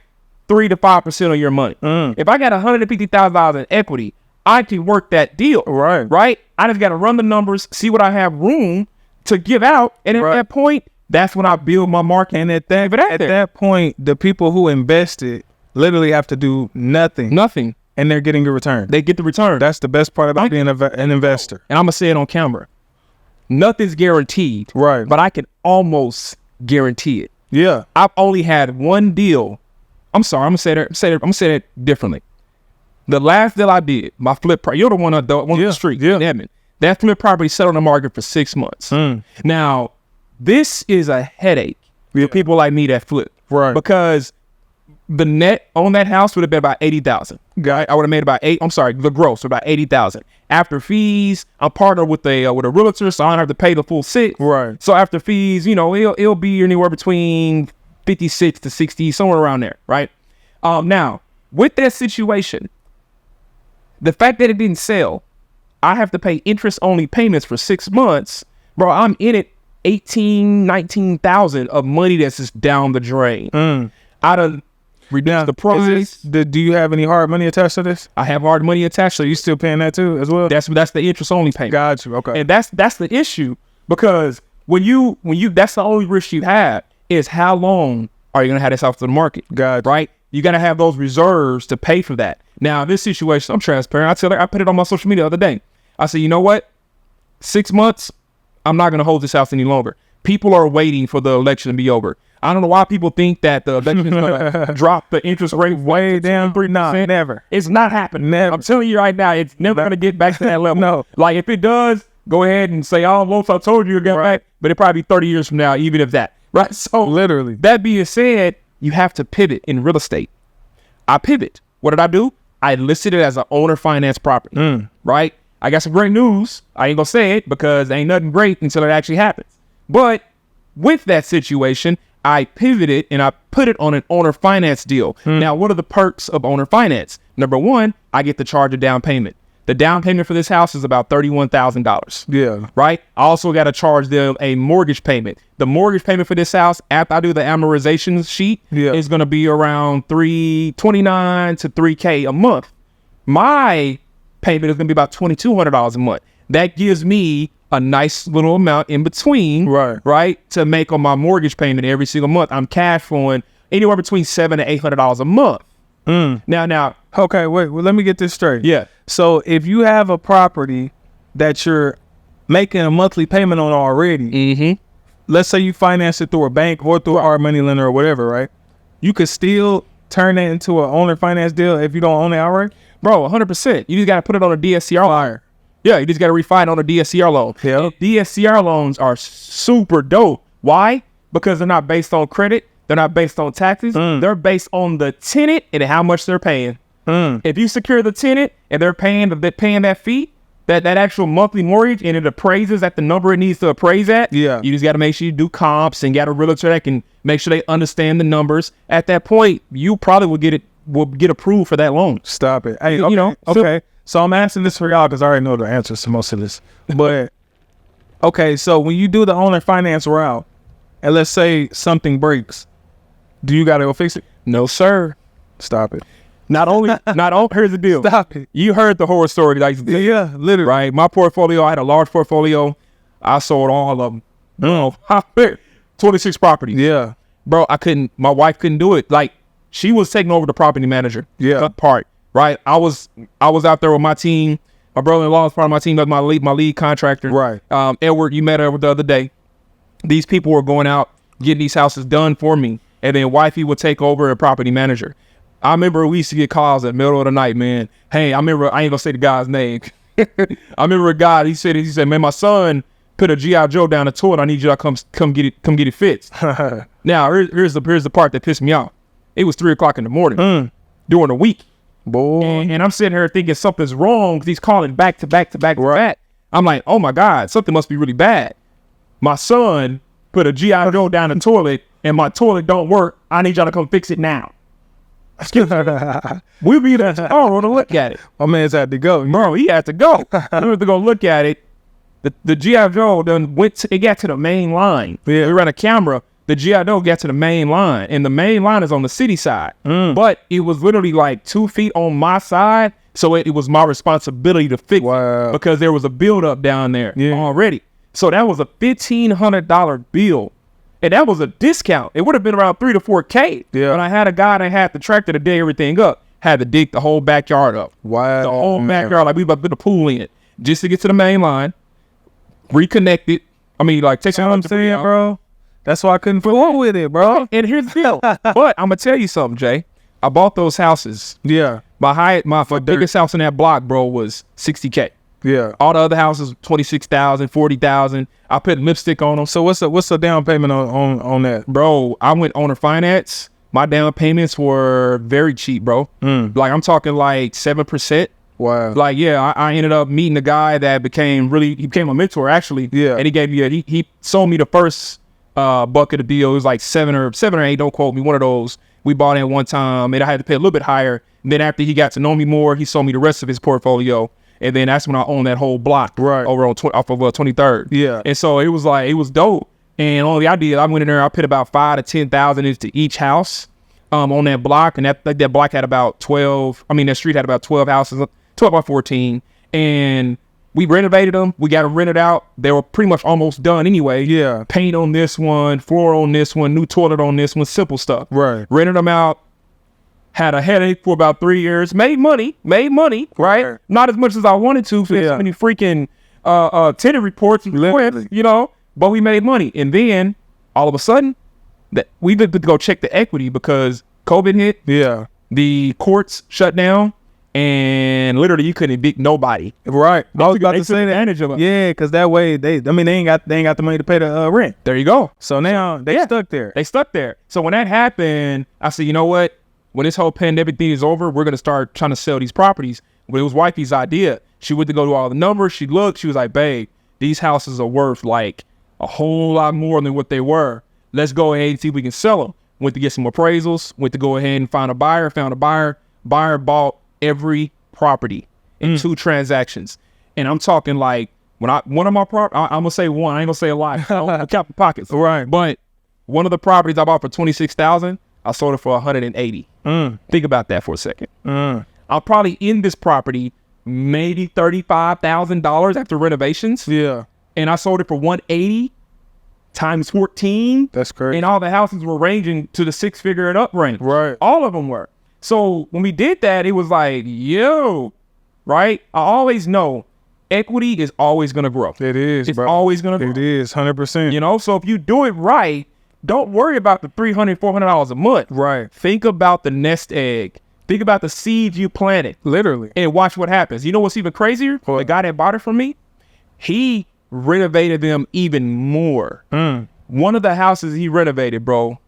Speaker 1: 3 to 5% of your money. If I got $150,000 in equity, I can work that deal. Right. I just got to run the numbers, see what I have room to give out, and at that point, that's when I build my market.
Speaker 2: And at that point, the people who invested literally have to do nothing, and they're getting a return.
Speaker 1: They get the return.
Speaker 2: That's the best part about being an investor.
Speaker 1: And I'm gonna say it on camera. Nothing's guaranteed.
Speaker 2: Right.
Speaker 1: But I can almost guarantee it.
Speaker 2: Yeah.
Speaker 1: I've only had one deal. I'm sorry. I'm gonna say that differently. The last deal I did, my flip property, you're the one on the street in Edmond. That flip property sat on the market for 6 months. Now, this is a headache for people like me that flip.
Speaker 2: Right.
Speaker 1: Because the net on that house would have been about 80,000. I would have made the gross about 80,000. After fees, I'm partnered with a realtor, so I don't have to pay the full 6.
Speaker 2: Right.
Speaker 1: So after fees, it'll be anywhere between 56 to 60, somewhere around there, right? Now, with that situation, the fact that it didn't sell, I have to pay interest-only payments for 6 months. Bro, I'm in it 18, 19,000 of money that's just down the drain. I done reduced the price.
Speaker 2: Do you have any hard money attached to this?
Speaker 1: I have hard money attached.
Speaker 2: So you still paying that too as well?
Speaker 1: That's the interest-only payment.
Speaker 2: Got you. Okay.
Speaker 1: And that's the issue, because when you that's the only risk you have is how long are you gonna have this off to the market?
Speaker 2: Got you.
Speaker 1: Right? You gotta have those reserves to pay for that. Now, in this situation, I'm transparent. I put it on my social media the other day. I said, you know what? 6 months, I'm not gonna hold this house any longer. People are waiting for the election to be over. I don't know why people think that the election is gonna drop the interest rate
Speaker 2: way down. 3%. Nah, never.
Speaker 1: It's not happening.
Speaker 2: Never.
Speaker 1: I'm telling you right now, it's never gonna get back to that level.
Speaker 2: No.
Speaker 1: Like, if it does, go ahead and say, oh, Los, I told you to get back. But it probably be 30 years from now, even if that. Right? So
Speaker 2: Literally.
Speaker 1: that being said, you have to pivot in real estate. I pivot. What did I do? I listed it as an owner finance property. Right? I got some great news. I ain't gonna say it because ain't nothing great until it actually happens. But with that situation, I pivoted and I put it on an owner finance deal. Now, what are the perks of owner finance? Number one, I get to charge a down payment. The down payment for this house is about $31,000.
Speaker 2: Yeah.
Speaker 1: Right? I also got to charge them a mortgage payment. The mortgage payment for this house, after I do the amortization sheet, is going to be around $329 to $3K a month. My payment is going to be about $2,200 a month. That gives me a nice little amount in between, right, to make on my mortgage payment every single month. I'm cash flowing anywhere between $700 to $800 a month. Now,
Speaker 2: okay, wait. Well, let me get this straight.
Speaker 1: Yeah.
Speaker 2: So if you have a property that you're making a monthly payment on already, let's say you finance it through a bank or through our money lender or whatever, right? You could still turn it into an owner finance deal if you don't own it outright?
Speaker 1: Bro, 100%. You just got to put it on a DSCR loan. Yeah, you just got to refi it on a DSCR loan.
Speaker 2: Yeah.
Speaker 1: DSCR loans are super dope. Why? Because they're not based on credit. They're not based on taxes. They're based on the tenant and how much they're paying. If you secure the tenant and they're paying that fee, that actual monthly mortgage, and it appraises at the number it needs to appraise at, you just got to make sure you do comps and got a realtor that can make sure they understand the numbers. At that point, you probably will get approved for that loan.
Speaker 2: Stop it. Hey, okay. Okay. So I'm asking this for y'all because I already know the answers to most of this. But okay, so when you do the owner finance route, and let's say something breaks, do you gotta go fix it?
Speaker 1: No, sir.
Speaker 2: Stop it.
Speaker 1: Not only, here's the deal.
Speaker 2: Stop it.
Speaker 1: You heard the horror story. Like,
Speaker 2: Yeah, literally.
Speaker 1: right? My portfolio, I had a large portfolio. I sold all of them. 26 properties.
Speaker 2: Yeah.
Speaker 1: Bro, my wife couldn't do it. Like, she was taking over the property manager part, right? I was out there with my team. My brother-in-law was part of my team. That's my lead contractor.
Speaker 2: Right.
Speaker 1: Edward, you met Edward the other day. These people were going out, getting these houses done for me. And then wifey would take over a property manager. I remember we used to get calls in the middle of the night, man. Hey, I ain't gonna say the guy's name. I remember a guy, he said, man, my son put a G.I. Joe down the toilet. I need you to come get it fixed. Now, here's the part that pissed me off. It was 3:00 in the morning during the week.
Speaker 2: Boy.
Speaker 1: And I'm sitting here thinking something's wrong because he's calling back to back to back to back. I'm like, oh my God, something must be really bad. My son put a G.I. Joe down the toilet and my toilet don't work. I need y'all to come fix it now. We'll be there tomorrow to look at it.
Speaker 2: My man's had to go.
Speaker 1: Bro, he had to go. He had to go look at it. The G.I. Joe then it got to the main line.
Speaker 2: Yeah.
Speaker 1: We ran a camera. The G.I. Joe got to the main line, and the main line is on the city side. But it was literally like 2 feet on my side, so it was my responsibility to fix it because there was a buildup down there already. So that was a $1,500 bill, and that was a discount. It would have been around $3 to $4K.
Speaker 2: Yeah.
Speaker 1: But I had a guy that had the tractor to dig everything up, had to dig the whole backyard up.
Speaker 2: Wow.
Speaker 1: The whole backyard, like we about to put a pool in, just to get to the main line, reconnect it. I mean, like, take
Speaker 2: what I'm saying, bro. That's why I couldn't flow with it, bro.
Speaker 1: And here's the deal. But I'm gonna tell you something, Jay. I bought those houses.
Speaker 2: Yeah.
Speaker 1: My biggest house in that block, bro, was $60K.
Speaker 2: Yeah.
Speaker 1: All the other houses, $26,000, $40,000. I put lipstick on them.
Speaker 2: So what's the down payment on that?
Speaker 1: Bro, I went owner finance. My down payments were very cheap, bro. Like, I'm talking like 7%.
Speaker 2: Wow.
Speaker 1: Like, yeah, I ended up meeting a guy that became a mentor, actually.
Speaker 2: Yeah.
Speaker 1: And he gave me he sold me the first bucket of deal. It was like seven or eight, don't quote me, one of those. We bought in one time, and I had to pay a little bit higher. And then after he got to know me more, he sold me the rest of his portfolio. And then that's when I owned that whole block over on off of 23rd.
Speaker 2: Yeah.
Speaker 1: And so it was dope. And only I went in there, I put about $5,000 to $10,000 into each house on that block. And that block had about 12, that street had about 12 houses, 12 by 14. And we renovated them. We got them rented out. They were pretty much almost done anyway.
Speaker 2: Yeah.
Speaker 1: Paint on this one, floor on this one, new toilet on this one, simple stuff.
Speaker 2: Right.
Speaker 1: Rented them out. Had a headache for about 3 years. Made money, right? Not as much as I wanted to for so many freaking tenant reports and requests, but we made money. And then all of a sudden, we had to go check the equity because COVID hit.
Speaker 2: Yeah.
Speaker 1: The courts shut down, and literally you couldn't evict nobody.
Speaker 2: Right. I was about to say that.
Speaker 1: Advantage of it.
Speaker 2: Yeah, because that way they ain't got the money to pay the rent.
Speaker 1: There you go.
Speaker 2: So now they stuck there.
Speaker 1: They stuck there. So when that happened, I said, you know what? When this whole pandemic thing is over, we're gonna start trying to sell these properties. But it was wifey's idea. She went to go to all the numbers. She looked. She was like, babe, these houses are worth like a whole lot more than what they were. Let's go ahead and see if we can sell them. Went to get some appraisals. Went to go ahead and find a buyer. Found a buyer. Buyer bought every property in 2 transactions. And I'm talking like one of my properties, I'm gonna say one. I ain't gonna say a lot. I don't count the pockets.
Speaker 2: Right.
Speaker 1: But one of the properties I bought for $26,000, I sold it for $180. Think about that for a second. I'll probably in this property maybe $35,000 after renovations.
Speaker 2: Yeah.
Speaker 1: And I sold it for $180 times 14.
Speaker 2: That's crazy.
Speaker 1: And all the houses were ranging to the 6-figure and up range.
Speaker 2: Right.
Speaker 1: All of them were. So when we did that, it was like, yo, right? I always know equity is always going to grow.
Speaker 2: It is,
Speaker 1: It's
Speaker 2: bro.
Speaker 1: always going to grow.
Speaker 2: It is 100%.
Speaker 1: You know, so if you do it right, don't worry about the $300, $400 a month.
Speaker 2: Right.
Speaker 1: Think about the nest egg. Think about the seeds you planted.
Speaker 2: Literally.
Speaker 1: And watch what happens. You know what's even crazier?
Speaker 2: What?
Speaker 1: The guy that bought it from me, he renovated them even more. One of the houses he renovated, bro,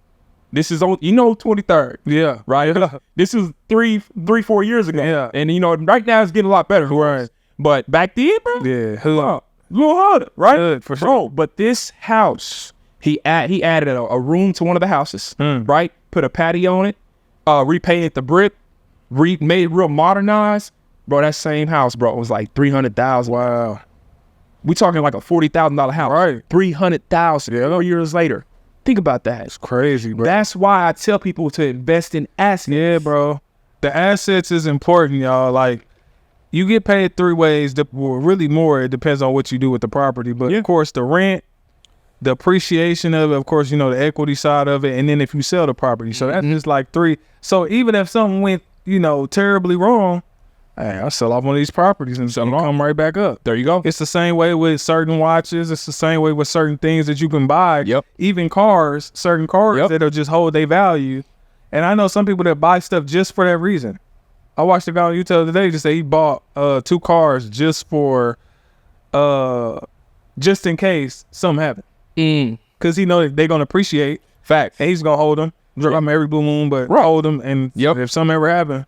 Speaker 1: this is on, 23rd.
Speaker 2: Yeah.
Speaker 1: Right? This is 4 years ago.
Speaker 2: Yeah.
Speaker 1: And, right now it's getting a lot better.
Speaker 2: Right.
Speaker 1: But back then, bro,
Speaker 2: Yeah.
Speaker 1: a little harder, right?
Speaker 2: Hood, for sure.
Speaker 1: Bro, but this house, he added a room to one of the houses, right? Put a patio on it, repainted the brick, made it real modernized. Bro, that same house, bro, was like $300,000.
Speaker 2: Wow.
Speaker 1: We talking like a $40,000 house.
Speaker 2: Right.
Speaker 1: $300,000 4 years later. Think about that.
Speaker 2: It's crazy, bro.
Speaker 1: That's why I tell people to invest in assets.
Speaker 2: Yeah, bro. The assets is important, y'all. Like, you get paid 3 ways. Well, really more. It depends on what you do with the property. But, of course, the rent, the appreciation of it, of course, the equity side of it, and then if you sell the property. So that's just like 3. So even if something went, terribly wrong, hey, I'll sell off one of these properties and come right back up.
Speaker 1: There you go.
Speaker 2: It's the same way with certain watches. It's the same way with certain things that you can buy.
Speaker 1: Yep.
Speaker 2: Even cars, certain cars that'll just hold their value. And I know some people that buy stuff just for that reason. I watched a guy on YouTube the other day just say he bought 2 cars just for, just in case something happened. Because he know that they're going to appreciate.
Speaker 1: Fact.
Speaker 2: And he's going to hold them. Drop them every blue moon, but hold them. And if something ever happen,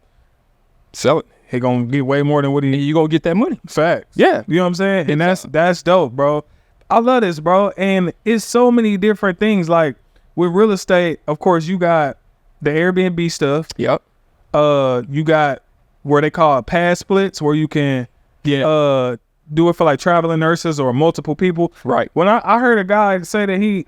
Speaker 1: sell it.
Speaker 2: he going to get way more than what
Speaker 1: And you go get that money.
Speaker 2: Facts.
Speaker 1: Yeah.
Speaker 2: You know what I'm saying? And that's dope, bro. I love this, bro. And it's so many different things. Like with real estate, of course, you got the Airbnb stuff.
Speaker 1: Yep.
Speaker 2: You got where they call it pass splits, where you can do it for like traveling nurses or multiple people.
Speaker 1: Right.
Speaker 2: When I heard a guy say that it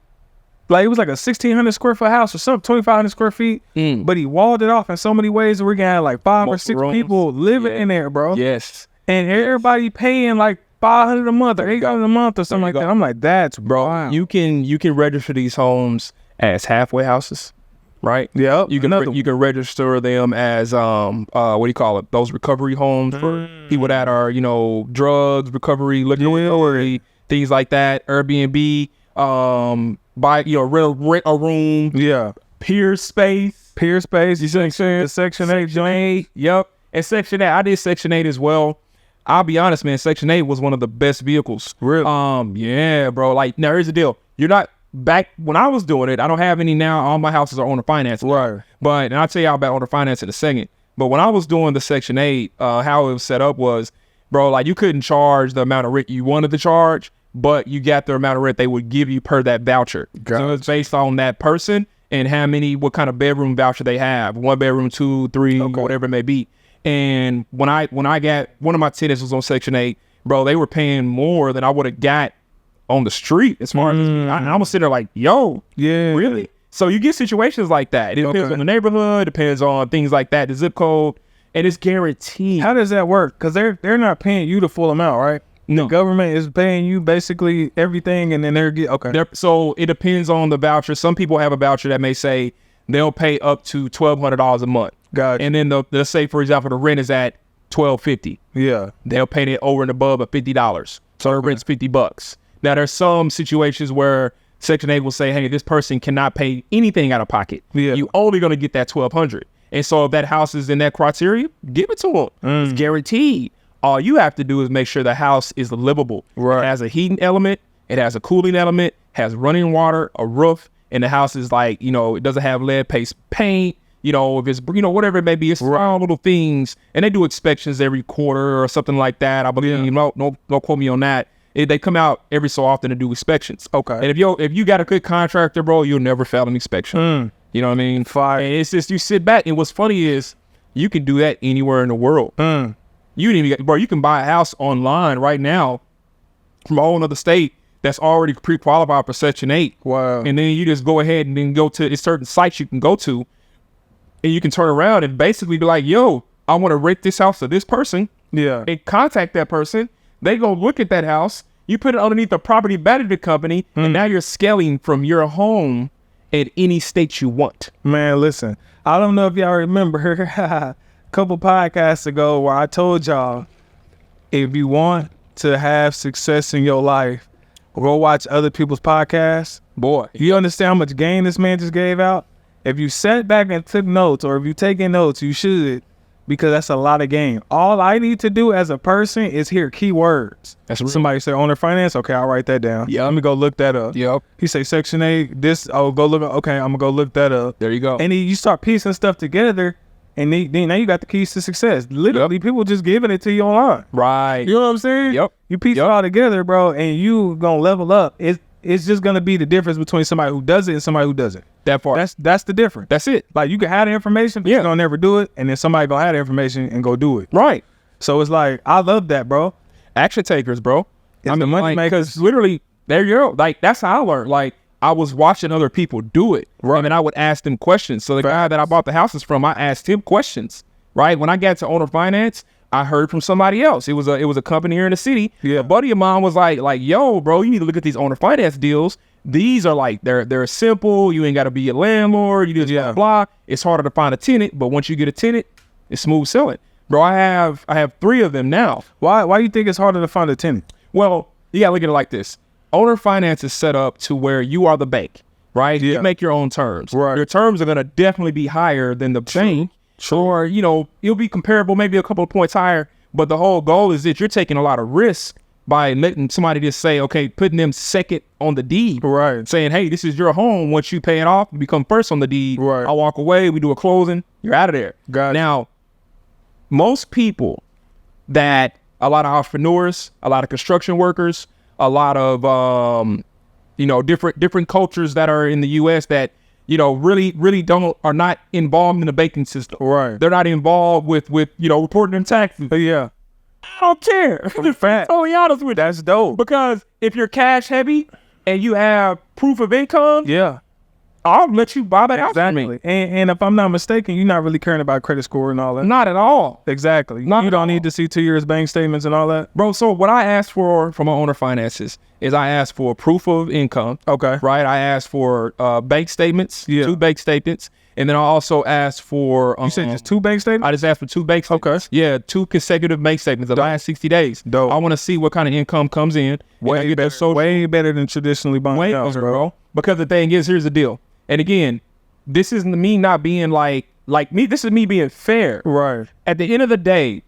Speaker 2: was like a 1,600 square foot house or something, 2,500 square feet, but he walled it off in so many ways that we're gonna have like 5 or 6
Speaker 1: rooms.
Speaker 2: people living in there, bro.
Speaker 1: Yes.
Speaker 2: And everybody paying like $500 a month or $800 a month or something like that. I'm like, that's wow.
Speaker 1: You can register these homes as halfway houses, right?
Speaker 2: Yeah.
Speaker 1: You can register them as what do you call it? Those recovery homes for people that are drugs recovery, liquor, things like that. Airbnb, rent a room.
Speaker 2: Yeah.
Speaker 1: Peer space.
Speaker 2: You see what I'm saying? The Section 8 joint.
Speaker 1: Yep. And Section 8, I did Section 8 as well. I'll be honest, man. Section 8 was one of the best vehicles.
Speaker 2: Really?
Speaker 1: Yeah, bro. Like, now here's the deal. You're not back when I was doing it. I don't have any now. All my houses are owner finance.
Speaker 2: Right.
Speaker 1: But, and I'll tell you about owner finance in a second. But when I was doing the Section 8, how it was set up was, bro, like you couldn't charge the amount of rent you wanted to charge, but you got the amount of rent they would give you per that voucher.
Speaker 2: Gotcha.
Speaker 1: So it's based on that person and what kind of bedroom voucher they have. 1 bedroom, 2, 3, whatever it may be. And when I got, one of my tenants was on Section 8, bro, they were paying more than I would have got on the street as far as, I'm sitting there like, yo,
Speaker 2: Yeah.
Speaker 1: really? So you get situations like that. It depends on the neighborhood, depends on things like that, the zip code, and it's guaranteed.
Speaker 2: How does that work? Because they're not paying you the full amount, right?
Speaker 1: No.
Speaker 2: The government is paying you basically everything, and then
Speaker 1: So it depends on the voucher. Some people have a voucher that may say they'll pay up to $1,200 a month.
Speaker 2: Gotcha.
Speaker 1: And then let's say, for example, the rent is at $1,250.
Speaker 2: Yeah.
Speaker 1: They'll pay it over and above at $50. So the rent's $50. Now there's some situations where Section 8 will say, hey, this person cannot pay anything out of pocket.
Speaker 2: Yeah.
Speaker 1: You only going to get that $1,200. And so if that house is in that criteria, give it to them. It's guaranteed. All you have to do is make sure the house is livable.
Speaker 2: Right.
Speaker 1: It has a heating element. It has a cooling element, has running water, a roof, and the house is like, it doesn't have lead paste paint. If it's, whatever it may be, it's small little things. And they do inspections every quarter or something like that. I believe, don't quote me on that. They come out every so often to do inspections.
Speaker 2: Okay.
Speaker 1: And if you got a good contractor, bro, you'll never fail an inspection. You know what I mean?
Speaker 2: Fire.
Speaker 1: And it's just, you sit back, and what's funny is you can do that anywhere in the world. You didn't even bro, you can buy a house online right now from a whole other state that's already pre-qualified for Section 8.
Speaker 2: Wow.
Speaker 1: And then you just go ahead and then go to certain sites you can go to, and you can turn around and basically be like, yo, I want to rent this house to this person.
Speaker 2: Yeah.
Speaker 1: And contact that person. They go look at that house. You put it underneath the property management company, and now you're scaling from your home at any state you want.
Speaker 2: Man, listen, I don't know if y'all remember a couple podcasts ago where I told y'all, if you want to have success in your life, go watch other people's podcasts.
Speaker 1: Boy,
Speaker 2: You understand how much game this man just gave out? If you sat back and took notes, or if you taking notes, you should, because that's a lot of game. All I need to do as a person is hear keywords.
Speaker 1: That's real.
Speaker 2: Somebody say owner finance. Okay, I'll write that down.
Speaker 1: Yeah.
Speaker 2: Let me go look that up.
Speaker 1: Yep.
Speaker 2: He say Section 8, this, I'll go look. Okay, I'm gonna go look that up.
Speaker 1: There you go.
Speaker 2: And then you start piecing stuff together, and then now you got the keys to success. Literally, people just giving it to you online.
Speaker 1: Right.
Speaker 2: You know what I'm saying?
Speaker 1: Yep.
Speaker 2: You piece it all together, bro, and you gonna level up. It's just gonna be the difference between somebody who does it and somebody who doesn't.
Speaker 1: That part.
Speaker 2: That's the difference.
Speaker 1: That's it.
Speaker 2: Like, you can have the information, but
Speaker 1: Yeah.
Speaker 2: you're gonna never do it, and then somebody gonna have the information and go do it.
Speaker 1: Right.
Speaker 2: So it's like, I love that, bro.
Speaker 1: Action takers, bro.
Speaker 2: It's the money makers.
Speaker 1: Because literally, there you go. Like, that's how I learned. Like, I was watching other people do it. Right. And I would ask them questions. So the guy that I bought the houses from, I asked him questions. Right. When I got to owner finance, I heard from somebody else. It was a company here in the city.
Speaker 2: Yeah.
Speaker 1: A buddy of mine was like, yo, bro, you need to look at these owner finance deals. These are like, they're simple. You ain't got to be a landlord. You just blah, blah. It's harder to find a tenant, but once you get a tenant, it's smooth selling. Bro, I have 3 of them now.
Speaker 2: Why you think it's harder to find a tenant?
Speaker 1: Well, you gotta look at it like this. Owner finance is set up to where you are the bank, right?
Speaker 2: Yeah.
Speaker 1: You make your own terms.
Speaker 2: Right.
Speaker 1: Your terms are gonna definitely be higher than the bank. Or, it'll be comparable, maybe a couple of points higher. But the whole goal is that you're taking a lot of risk by letting somebody just say, okay, putting them second on the deed.
Speaker 2: Right.
Speaker 1: Saying, hey, this is your home. Once you pay it off, you become first on the deed.
Speaker 2: Right.
Speaker 1: I walk away, we do a closing, you're out of there.
Speaker 2: Gotcha.
Speaker 1: Now, most people that a lot of entrepreneurs, a lot of construction workers, a lot of different cultures that are in the US that really are not involved in the banking system.
Speaker 2: Right.
Speaker 1: They're not involved with reporting their taxes.
Speaker 2: Yeah.
Speaker 1: I don't care.
Speaker 2: Fact.
Speaker 1: Totally honest with you.
Speaker 2: That's dope.
Speaker 1: Because if you're cash heavy and you have proof of income,
Speaker 2: Yeah.
Speaker 1: I'll let you buy that house from
Speaker 2: Exactly.
Speaker 1: me.
Speaker 2: And if I'm not mistaken, you're not really caring about credit score and all that.
Speaker 1: Not at all.
Speaker 2: Exactly.
Speaker 1: Not
Speaker 2: You
Speaker 1: at
Speaker 2: don't
Speaker 1: all.
Speaker 2: need to see 2 years bank statements and all that.
Speaker 1: Bro, so what I asked for from my owner finances is I asked for proof of income.
Speaker 2: Okay.
Speaker 1: Right? I asked for bank statements,
Speaker 2: Yeah.
Speaker 1: 2 bank statements. And then I also asked for...
Speaker 2: You said just 2 bank statements?
Speaker 1: I just asked for 2 bank statements.
Speaker 2: Okay.
Speaker 1: Yeah, 2 consecutive bank statements of the last 60 days.
Speaker 2: Dope.
Speaker 1: I want to see what kind of income comes in. And I get that social-
Speaker 2: Way better than traditionally buying
Speaker 1: way
Speaker 2: house,
Speaker 1: over, bro. Because the thing is, here's the deal. And again, this isn't me not being like me. This is me being fair.
Speaker 2: Right.
Speaker 1: At the end of the day,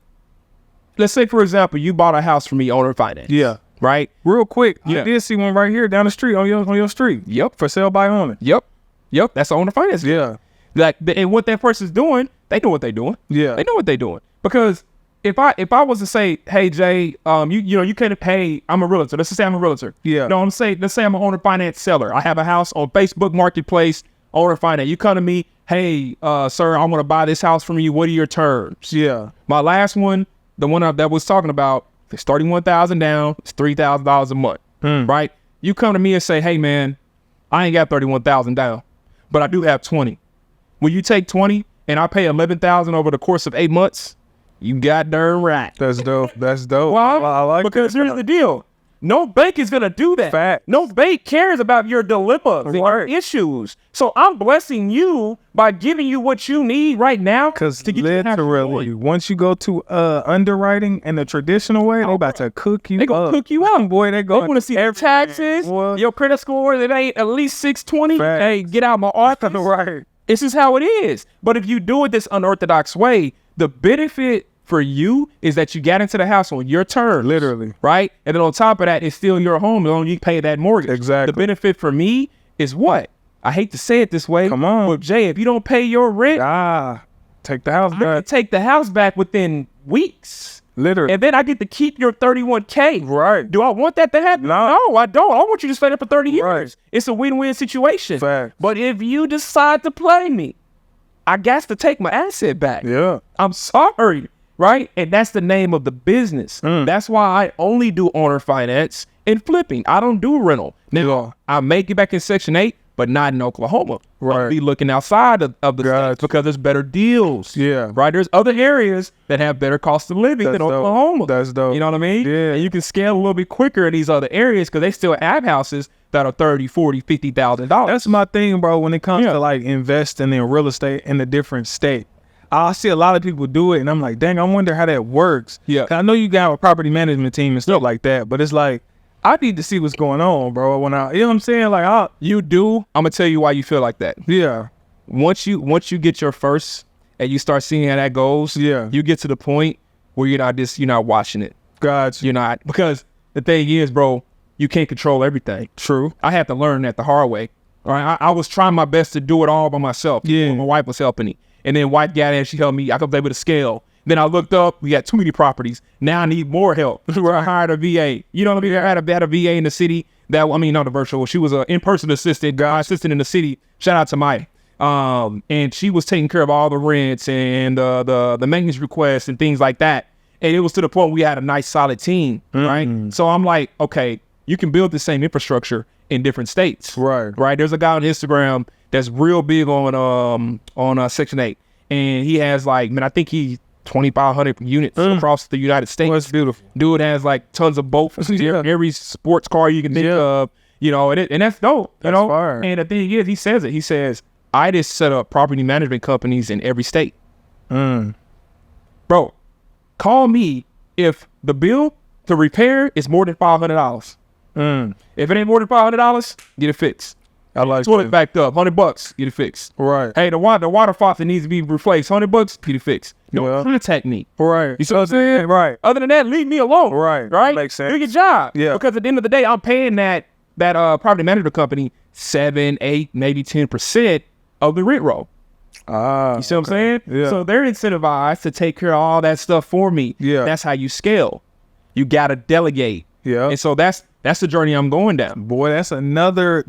Speaker 1: let's say, for example, you bought a house from me, owner finance.
Speaker 2: Yeah.
Speaker 1: Right?
Speaker 2: Real quick,
Speaker 1: Yeah.
Speaker 2: I did see one right here down the street on your street.
Speaker 1: Yep.
Speaker 2: For sale by owner.
Speaker 1: Yep. That's the owner finance.
Speaker 2: Yeah.
Speaker 1: And what that person's doing, they know what they're doing.
Speaker 2: Yeah.
Speaker 1: They know what they're doing. Because if I was to say, hey Jay, you can't pay, I'm a realtor. Let's just say I'm a realtor.
Speaker 2: Yeah.
Speaker 1: No, let's say I'm an owner finance seller. I have a house on Facebook Marketplace, owner finance. You come to me, hey, sir, I want to buy this house from you. What are your terms?
Speaker 2: Yeah.
Speaker 1: My last one, the one that was talking about, it's $31,000 down. It's $3,000 a month. Right? You come to me and say, hey man, I ain't got $31,000 down, but I do have 20. When you take 20 and I pay $11,000 over the course of 8 months, you got darn right.
Speaker 2: That's dope. That's dope.
Speaker 1: Why?
Speaker 2: I like
Speaker 1: because
Speaker 2: that.
Speaker 1: here's the deal. No bank is gonna do that.
Speaker 2: Fact.
Speaker 1: No bank cares about your dilemmas and your
Speaker 2: Right.
Speaker 1: issues. So I'm blessing you by giving you what you need right now.
Speaker 2: Because
Speaker 1: to get your house
Speaker 2: literally,
Speaker 1: going.
Speaker 2: once you go to underwriting in the traditional way, they about to cook you
Speaker 1: They gonna
Speaker 2: up.
Speaker 1: cook you out.
Speaker 2: Boy, they
Speaker 1: They
Speaker 2: going
Speaker 1: want to see your taxes,
Speaker 2: Boy.
Speaker 1: your credit score that ain't at least 620.
Speaker 2: Fact.
Speaker 1: Hey, get out my office.
Speaker 2: Right.
Speaker 1: This is how it is. But if you do it this unorthodox way, the benefit for you is that you got into the house on your terms.
Speaker 2: Literally.
Speaker 1: Right? And then on top of that, it's still your home. You pay that mortgage.
Speaker 2: Exactly.
Speaker 1: The benefit for me is what? I hate to say it this way.
Speaker 2: Come on.
Speaker 1: But Jay, if you don't pay your rent,
Speaker 2: take the house
Speaker 1: I can
Speaker 2: back.
Speaker 1: take the house back within weeks.
Speaker 2: Literally.
Speaker 1: And then I get to keep your 31K.
Speaker 2: Right.
Speaker 1: Do I want that to happen?
Speaker 2: No.
Speaker 1: No, I don't. I want you to stay there for 30 years.
Speaker 2: Right.
Speaker 1: It's a win-win situation.
Speaker 2: Fact.
Speaker 1: But if you decide to play me, I got to take my asset back.
Speaker 2: Yeah.
Speaker 1: I'm sorry. Right? And that's the name of the business. That's why I only do owner finance and flipping. I don't do rental. Now, I make it back in Section 8, but not in Oklahoma.
Speaker 2: Right.
Speaker 1: I'll be looking outside of the states because there's better deals.
Speaker 2: Yeah.
Speaker 1: Right? There's other areas that have better cost of living than Oklahoma.
Speaker 2: That's dope.
Speaker 1: You know what I mean?
Speaker 2: Yeah.
Speaker 1: And you can scale a little bit quicker in these other areas because they still have houses that are $30,000, $40,000, $50,000.
Speaker 2: That's my thing, bro, when it comes to like investing in real estate in a different state. I see a lot of people do it, and I'm like, dang, I wonder how that works.
Speaker 1: Yeah.
Speaker 2: 'Cause I know you got a property management team and stuff like that, but it's like, I need to see what's going on, bro. When you know what I'm saying? Like,
Speaker 1: You do. I'm gonna tell you why you feel like that.
Speaker 2: yeah,
Speaker 1: Once you get your first and you start seeing how that goes,
Speaker 2: Yeah.
Speaker 1: you get to the point where you're not watching it.
Speaker 2: gotcha.
Speaker 1: You're not, because the thing is, bro, you can't control everything.
Speaker 2: True.
Speaker 1: I had to learn that the hard way. All right, I was trying my best to do it all by myself.
Speaker 2: Yeah.
Speaker 1: My wife was helping me, and then wife got in, she helped me. I was able to scale. Then I looked up, we got too many properties. Now I need more help. I hired a VA. You know what I mean? I had a VA in the city not the virtual. She was an in-person assistant in the city. Shout out to Mike. And she was taking care of all the rents and the maintenance requests and things like that. And it was to the point we had a nice solid team, right? So I'm like, okay, you can build the same infrastructure in different states.
Speaker 2: Right.
Speaker 1: There's a guy on Instagram that's real big on Section 8. And he has like, man, I think he 2,500 units across the United States.
Speaker 2: That's beautiful.
Speaker 1: Dude has like tons of boats,
Speaker 2: Yeah.
Speaker 1: every sports car you can think of, you know, and that's dope, you
Speaker 2: That's
Speaker 1: know.
Speaker 2: fire.
Speaker 1: And the thing is, he says, I just set up property management companies in every state. Bro, call me if the bill to repair is more than $500. If it ain't more than $500, get it fixed.
Speaker 2: I like
Speaker 1: Toilet
Speaker 2: that.
Speaker 1: backed up, $100, get it fixed.
Speaker 2: Right.
Speaker 1: Hey, the water faucet needs to be replaced, $100, get it fixed. Don't contact me.
Speaker 2: Right.
Speaker 1: You see what I'm saying?
Speaker 2: Right.
Speaker 1: Other than that, leave me alone.
Speaker 2: Right.
Speaker 1: Right.
Speaker 2: Makes sense.
Speaker 1: Do your job.
Speaker 2: Yeah.
Speaker 1: Because at the end of the day, I'm paying that property management company 7, 8, maybe 10% of the rent roll. You see what I'm saying?
Speaker 2: Yeah.
Speaker 1: So they're incentivized to take care of all that stuff for me.
Speaker 2: Yeah.
Speaker 1: That's how you scale. You gotta delegate.
Speaker 2: Yeah.
Speaker 1: And so that's the journey I'm going down.
Speaker 2: Boy, that's another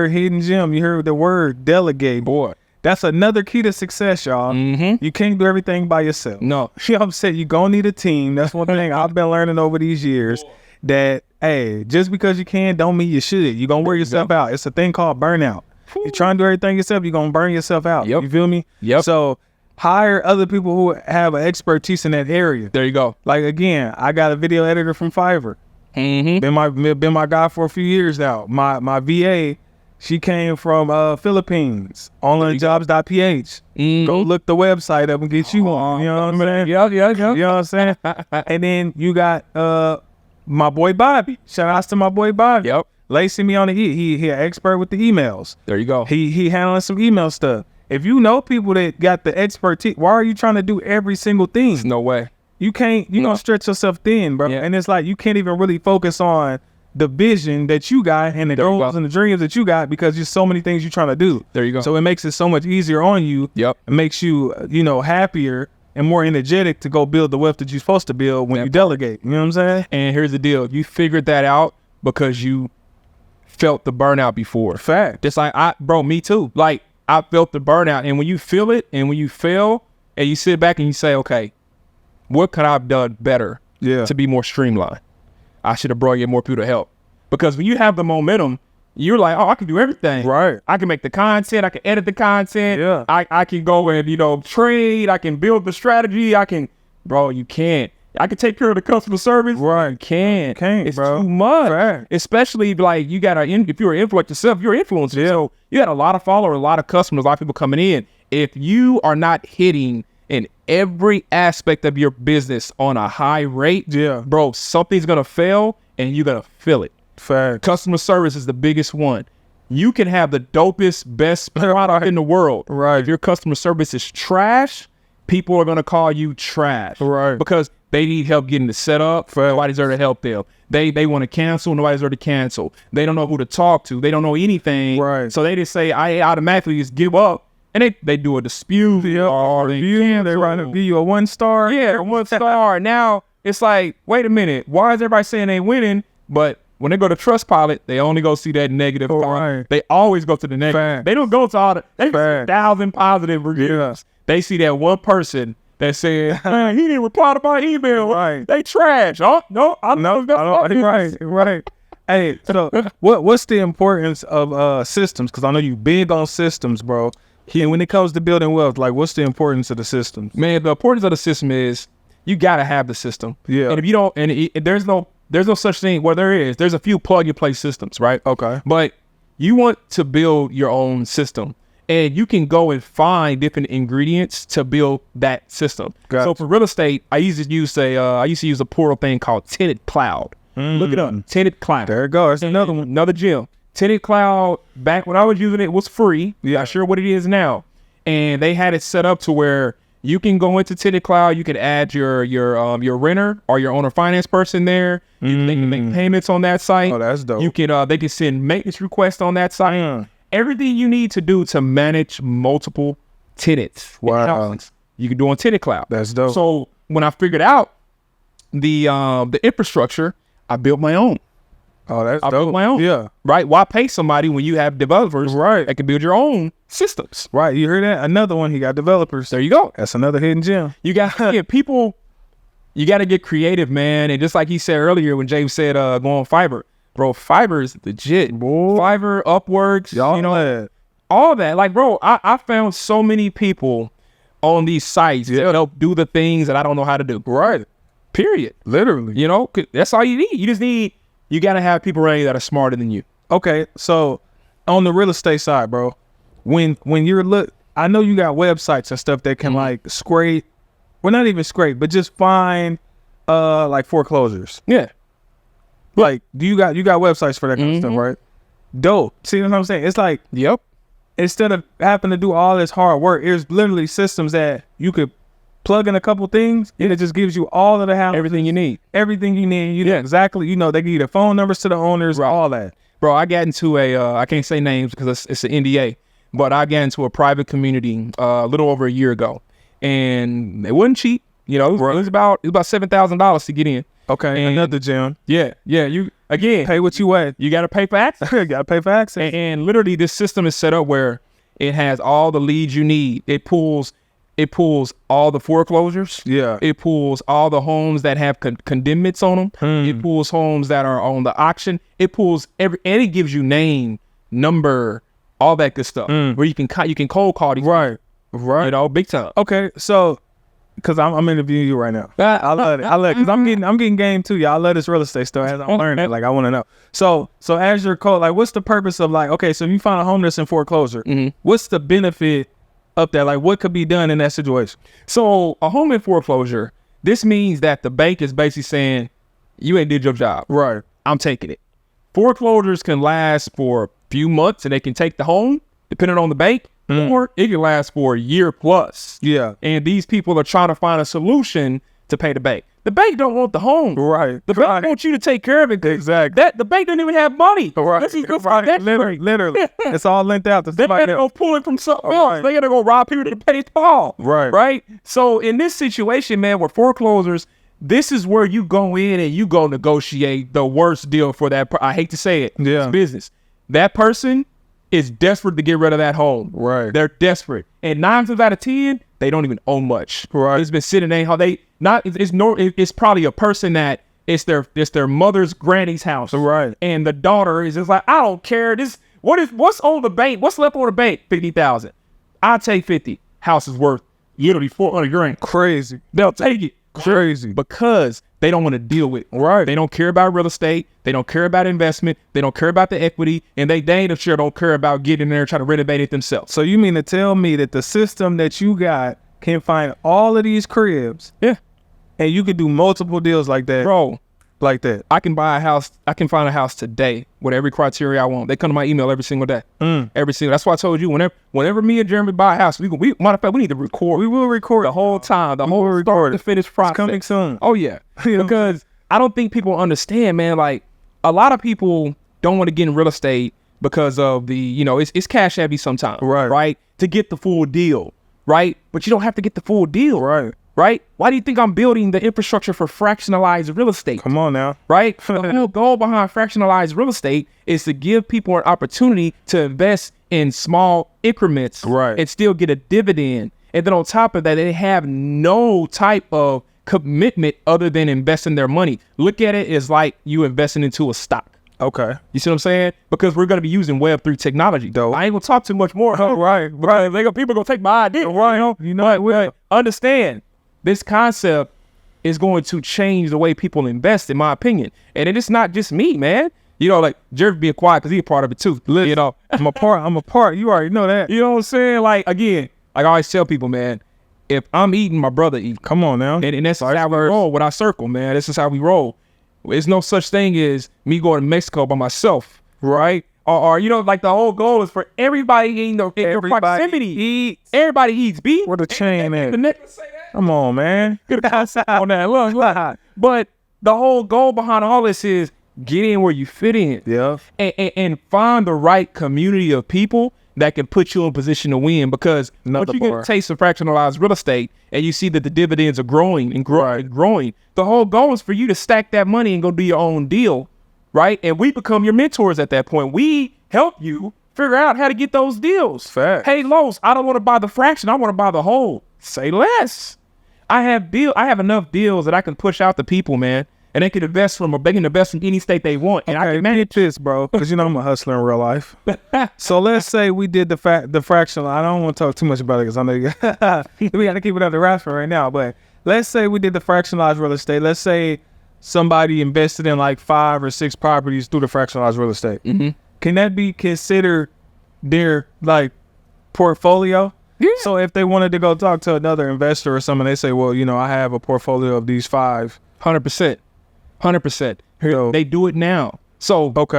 Speaker 2: hidden gem. You heard the word delegate.
Speaker 1: Boy.
Speaker 2: That's another key to success, y'all.
Speaker 1: Mm-hmm.
Speaker 2: You can't do everything by yourself.
Speaker 1: No.
Speaker 2: You know what I'm saying? You're going to need a team. That's one thing I've been learning over these years. That, hey, just because you can don't mean you should. You're going to wear yourself out. It's a thing called burnout. You're trying to do everything yourself, you're going to burn yourself out.
Speaker 1: Yep.
Speaker 2: You feel me?
Speaker 1: Yep.
Speaker 2: So hire other people who have an expertise in that area.
Speaker 1: There you go.
Speaker 2: Like, again, I got a video editor from Fiverr.
Speaker 1: Mm-hmm.
Speaker 2: Been my guy for a few years now. My VA, she came from Philippines. Onlinejobs.ph. Go look the website up and get you on. You know what I'm saying?
Speaker 1: Yeah.
Speaker 2: You know what I'm saying? And then you got my boy Bobby. Shout outs to my boy Bobby.
Speaker 1: Yep.
Speaker 2: Lacing me on the he an expert with the emails.
Speaker 1: There you go.
Speaker 2: He handling some email stuff. If you know people that got the expertise, why are you trying to do every single thing?
Speaker 1: There's no way.
Speaker 2: You can't, you're gonna stretch yourself thin, bro.
Speaker 1: Yeah.
Speaker 2: And it's like you can't even really focus on the vision that you got and the
Speaker 1: There you
Speaker 2: goals
Speaker 1: go.
Speaker 2: and the dreams that you got because there's so many things you're trying to do.
Speaker 1: There you go.
Speaker 2: So it makes it so much easier on you.
Speaker 1: Yep.
Speaker 2: It makes you, happier and more energetic to go build the wealth that you're supposed to build when you delegate. You know what I'm saying?
Speaker 1: And here's the deal. You figured that out because you felt the burnout before.
Speaker 2: Fact.
Speaker 1: Just like me too. Like I felt the burnout. And when you feel it and when you fail and you sit back and you say, okay, what could I have done better to be more streamlined? I should have brought in more people to help. Because when you have the momentum, you're like, oh, I can do everything.
Speaker 2: Right.
Speaker 1: I can make the content. I can edit the content.
Speaker 2: Yeah.
Speaker 1: I can go and, trade. I can build the strategy. Bro, you can't. I can take care of the customer service.
Speaker 2: Right.
Speaker 1: You can't.
Speaker 2: Can't,
Speaker 1: it's
Speaker 2: bro.
Speaker 1: too much.
Speaker 2: Right.
Speaker 1: Especially like if you're an influencer yourself, you're an influencer. So you got a lot of followers, a lot of customers, a lot of people coming in. If you are not hitting in every aspect of your business on a high rate, bro, something's gonna fail and you're gonna feel it.
Speaker 2: Fact.
Speaker 1: Customer service is the biggest one. You can have the dopest, best product in the world.
Speaker 2: Right.
Speaker 1: If your customer service is trash, people are gonna call you trash.
Speaker 2: Right.
Speaker 1: Because they need help getting the setup.
Speaker 2: Fair.
Speaker 1: Nobody's there to help them. They want to cancel. Nobody's there to cancel. They don't know who to talk to. They don't know anything.
Speaker 2: Right.
Speaker 1: So they just say, I automatically just give up. And they do a dispute. Or they
Speaker 2: They trying to give you a 1 star.
Speaker 1: yeah, 1 star. Now it's like, wait a minute. Why is everybody saying they winning? But when they go to Trustpilot, they only go see that negative.
Speaker 2: Right.
Speaker 1: They always go to the negative.
Speaker 2: Fact.
Speaker 1: They don't go to all the. They see
Speaker 2: Fact.
Speaker 1: 1,000 positive reviews.
Speaker 2: Yeah.
Speaker 1: They see that one person that said, "Man, he didn't reply to my email.
Speaker 2: Right.
Speaker 1: They trash." Oh no, I know.
Speaker 2: Right. Hey, so what's the importance of systems? Because I know you big on systems, bro. And when it comes to building wealth, like, what's the importance of the systems?
Speaker 1: Man, the importance of the system is you gotta have the system.
Speaker 2: Yeah.
Speaker 1: And if you don't, there's no such thing. Well, there's a few plug and play systems, right?
Speaker 2: Okay.
Speaker 1: But you want to build your own system, and you can go and find different ingredients to build that system.
Speaker 2: Gotcha.
Speaker 1: So for real estate, I used to use a portal thing called Tenant Cloud. Look it up, Tenant Cloud.
Speaker 2: There it goes. That's another one.
Speaker 1: Another gem. Tenant Cloud, back when I was using it, was free.
Speaker 2: Yeah.
Speaker 1: Not sure what it is now. And they had it set up to where you can go into Tenant Cloud. You can add your renter or your owner finance person there. They can make payments on that site.
Speaker 2: Oh, that's dope.
Speaker 1: You can they can send maintenance requests on that site.
Speaker 2: Mm.
Speaker 1: Everything you need to do to manage multiple tenants. in
Speaker 2: Wow.
Speaker 1: houses, you can do on Tenant Cloud.
Speaker 2: That's dope.
Speaker 1: So when I figured out the infrastructure, I built my own.
Speaker 2: Oh, that's
Speaker 1: I
Speaker 2: dope.
Speaker 1: built my own.
Speaker 2: Yeah.
Speaker 1: Right. Why pay somebody when you have developers
Speaker 2: Right.
Speaker 1: that can build your own systems?
Speaker 2: Right. You heard that? Another one. He got developers.
Speaker 1: There you go.
Speaker 2: That's another hidden gem.
Speaker 1: You got people. You got to get creative, man. And just like he said earlier when James said, go on Fiverr, bro. Fiverr is legit.
Speaker 2: Boy.
Speaker 1: Fiverr, Upworks,
Speaker 2: Y'all
Speaker 1: you know,
Speaker 2: know.
Speaker 1: all that. Like, bro, I found so many people on these sites to help do the things that I don't know how to do.
Speaker 2: Right.
Speaker 1: Period.
Speaker 2: Literally.
Speaker 1: You know, 'cause that's all you need. You got to have people around you that are smarter than you.
Speaker 2: Okay, so on the real estate side, bro, when you're I know you got websites and stuff that can like scrape, well, not even scrape, but just find like foreclosures.
Speaker 1: Yeah.
Speaker 2: Like, you got websites for that kind of stuff, right? Dope. See what I'm saying? It's like,
Speaker 1: Yep.
Speaker 2: instead of having to do all this hard work, there's literally systems that you could plug in a couple things and it just gives you all of the house,
Speaker 1: Everything you need.
Speaker 2: everything you need. You know exactly, they give you the phone numbers to the owners, all that.
Speaker 1: Bro, I got into I can't say names because it's an NDA, but I got into a private community a little over a year ago, and it wasn't cheap. You know, it was about $7,000 to get in.
Speaker 2: Okay,
Speaker 1: And-
Speaker 2: another gem.
Speaker 1: Yeah. You again,
Speaker 2: Pay what you weigh.
Speaker 1: you got to pay for access.
Speaker 2: You gotta pay for access.
Speaker 1: And literally, this system is set up where it has all the leads you need. It pulls all the foreclosures.
Speaker 2: Yeah.
Speaker 1: It pulls all the homes that have condemnments on them. It pulls homes that are on the auction. It pulls and it gives you name, number, all that good stuff. Where you can cold call these.
Speaker 2: Right. Right.
Speaker 1: You know, big time.
Speaker 2: Okay, so because I'm interviewing you right now. I love it. Because I'm getting game too, y'all. I love this real estate stuff as I'm learning. Like, I want to know. So as your code, like, what's the purpose of, like, okay, so if you find a home that's in foreclosure, what's the benefit of that? Like, what could be done in that situation?
Speaker 1: So a home in foreclosure, this means that the bank is basically saying, you ain't did your job.
Speaker 2: Right.
Speaker 1: I'm taking it. Foreclosures can last for a few months and they can take the home, depending on the bank, or it can last for a year plus.
Speaker 2: Yeah.
Speaker 1: And these people are trying to find a solution to pay the bank. The bank don't want the home.
Speaker 2: Right.
Speaker 1: The bank wants you to take care of it.
Speaker 2: Exactly.
Speaker 1: The bank doesn't even have money.
Speaker 2: Right.
Speaker 1: This is good for
Speaker 2: Right.
Speaker 1: that.
Speaker 2: Literally. It's all linked out to
Speaker 1: They
Speaker 2: somebody
Speaker 1: gotta
Speaker 2: else.
Speaker 1: go pull it from something
Speaker 2: Right.
Speaker 1: else. They gotta go rob people to pay Paul.
Speaker 2: Right.
Speaker 1: Right. So in this situation, man, with foreclosures, this is where you go in and you go negotiate the worst deal for that. I hate to say it.
Speaker 2: Yeah.
Speaker 1: It's business. That person is desperate to get rid of that home.
Speaker 2: Right.
Speaker 1: They're desperate. And 9 times out of 10, they don't even own much.
Speaker 2: Right.
Speaker 1: It's been sitting there. How they not? It's probably a person that it's their mother's granny's house.
Speaker 2: Right.
Speaker 1: And the daughter is just like, I don't care. What's on the bank? What's left on the bank? 50,000. I'll take 50. House is worth literally 400 grand.
Speaker 2: Crazy.
Speaker 1: They'll take it.
Speaker 2: Crazy.
Speaker 1: Because they don't want to deal with it.
Speaker 2: Right.
Speaker 1: They don't care about real estate. They don't care about investment. They don't care about the equity. And they ain't sure don't care about getting there and trying to renovate it themselves.
Speaker 2: So you mean to tell me that the system that you got can find all of these cribs
Speaker 1: Yeah.
Speaker 2: and you can do multiple deals like that?
Speaker 1: Bro,
Speaker 2: like that.
Speaker 1: I can buy a house. I can find a house today with every criteria I want. They come to my email every single day. Every single. That's why I told you whenever me and Jeremy buy a house, we matter of fact, we need to record.
Speaker 2: We will record
Speaker 1: the whole time, the whole start to finish process.
Speaker 2: It's coming soon.
Speaker 1: Oh yeah, because I don't think people understand, man. Like a lot of people don't want to get in real estate because of the, it's cash heavy sometimes, right? To get the full deal, right? But you don't have to get the full deal, right? Why do you think I'm building the infrastructure for fractionalized real estate?
Speaker 2: Come on now.
Speaker 1: Right? The whole goal behind fractionalized real estate is to give people an opportunity to invest in small increments and still get a dividend. And then on top of that, they have no type of commitment other than investing their money. Look at it as like you investing into a stock.
Speaker 2: Okay.
Speaker 1: You see what I'm saying? Because we're going to be using Web3 technology.
Speaker 2: Dope.
Speaker 1: I ain't going to talk too much more.
Speaker 2: Right.
Speaker 1: People going to take my idea. But understand, this concept is going to change the way people invest, in my opinion. And it's not just me, man. Like Jerry being quiet because he's a part of it too.
Speaker 2: Listen, I'm a part. You already know that.
Speaker 1: You know what I'm saying? Like, again, like I always tell people, man, if I'm eating, my brother eating.
Speaker 2: Come on now.
Speaker 1: And that's how we roll with our circle, man. This is how we roll. There's no such thing as me going to Mexico by myself, right? Or like the whole goal is for everybody in the proximity.
Speaker 2: Eats.
Speaker 1: Everybody eats beef.
Speaker 2: Where the chain at?
Speaker 1: The necklace say that?
Speaker 2: Come on, man.
Speaker 1: On that. Look. But the whole goal behind all this is get in where you fit in.
Speaker 2: Yeah.
Speaker 1: And find the right community of people that can put you in position to win. Because once you get a taste of fractionalized real estate and you see that the dividends are growing and growing, the whole goal is for you to stack that money and go do your own deal, right? And we become your mentors at that point. We help you figure out how to get those deals.
Speaker 2: Fact.
Speaker 1: Hey, Los, I don't want to buy the fraction. I want to buy the whole. Say less. I have enough deals that I can push out to people, man. And they can invest from any state they want. And I can manage
Speaker 2: this, bro, because I'm a hustler in real life. So let's say we did the fractional. I don't want to talk too much about it because I know we got to keep it under wraps for right now. But let's say we did the fractionalized real estate. Let's say somebody invested in like 5 or 6 properties through the fractionalized real estate. Mm-hmm. Can that be considered their like portfolio? Yeah. So if they wanted to go talk to another investor or something, they say, well, I have a portfolio of these 5.
Speaker 1: 100%. 100%. They do it now. So look,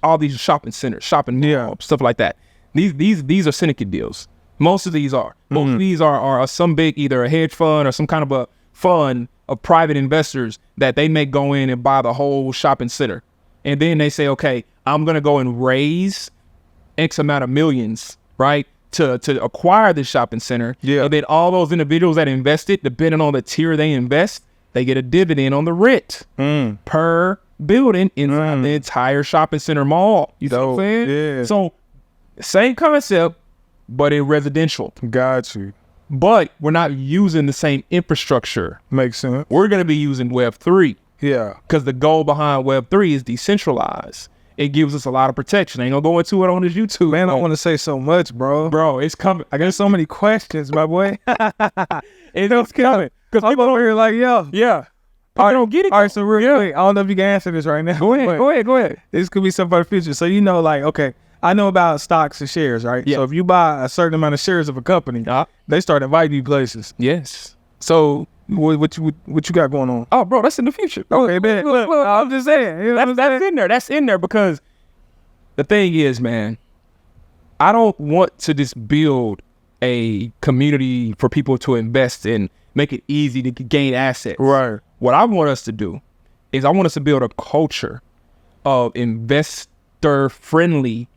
Speaker 1: all these shopping centers, stuff like that. These are syndicate deals. Most of these are. Most of these are some big, either a hedge fund or some kind of a fund of private investors that they may go in and buy the whole shopping center. And then they say, okay, I'm going to go and raise X amount of millions, right, to acquire this shopping center. Yeah. And then all those individuals that invested, depending on the tier they invest, they get a dividend on the rent per building inside the entire shopping center mall. You know what I'm saying?
Speaker 2: Yeah.
Speaker 1: So, same concept, but in residential.
Speaker 2: Got you.
Speaker 1: But we're not using the same infrastructure.
Speaker 2: Makes sense.
Speaker 1: We're going to be using Web3.
Speaker 2: Yeah.
Speaker 1: Because the goal behind Web3 is decentralized. It gives us a lot of protection. I ain't going to go into it on this YouTube.
Speaker 2: Man, I want to say so much, bro.
Speaker 1: Bro, it's coming.
Speaker 2: I got so many questions, my boy. It's coming. Because people over here like, yo.
Speaker 1: Yeah. I don't get it.
Speaker 2: All right, so real quick, I don't know if you can answer this right now.
Speaker 1: Go ahead.
Speaker 2: This could be something for the future. So like, okay, I know about stocks and shares, right?
Speaker 1: Yeah.
Speaker 2: So if you buy a certain amount of shares of a company, they start inviting you places.
Speaker 1: Yes.
Speaker 2: So what you got going on?
Speaker 1: Oh, bro, that's in the future.
Speaker 2: Okay, man. Look, I'm just saying.
Speaker 1: That's in there. That's in there because the thing is, man, I don't want to just build a community for people to invest in, make it easy to gain assets.
Speaker 2: Right.
Speaker 1: What I want us to do is I want us to build a culture of investor-friendly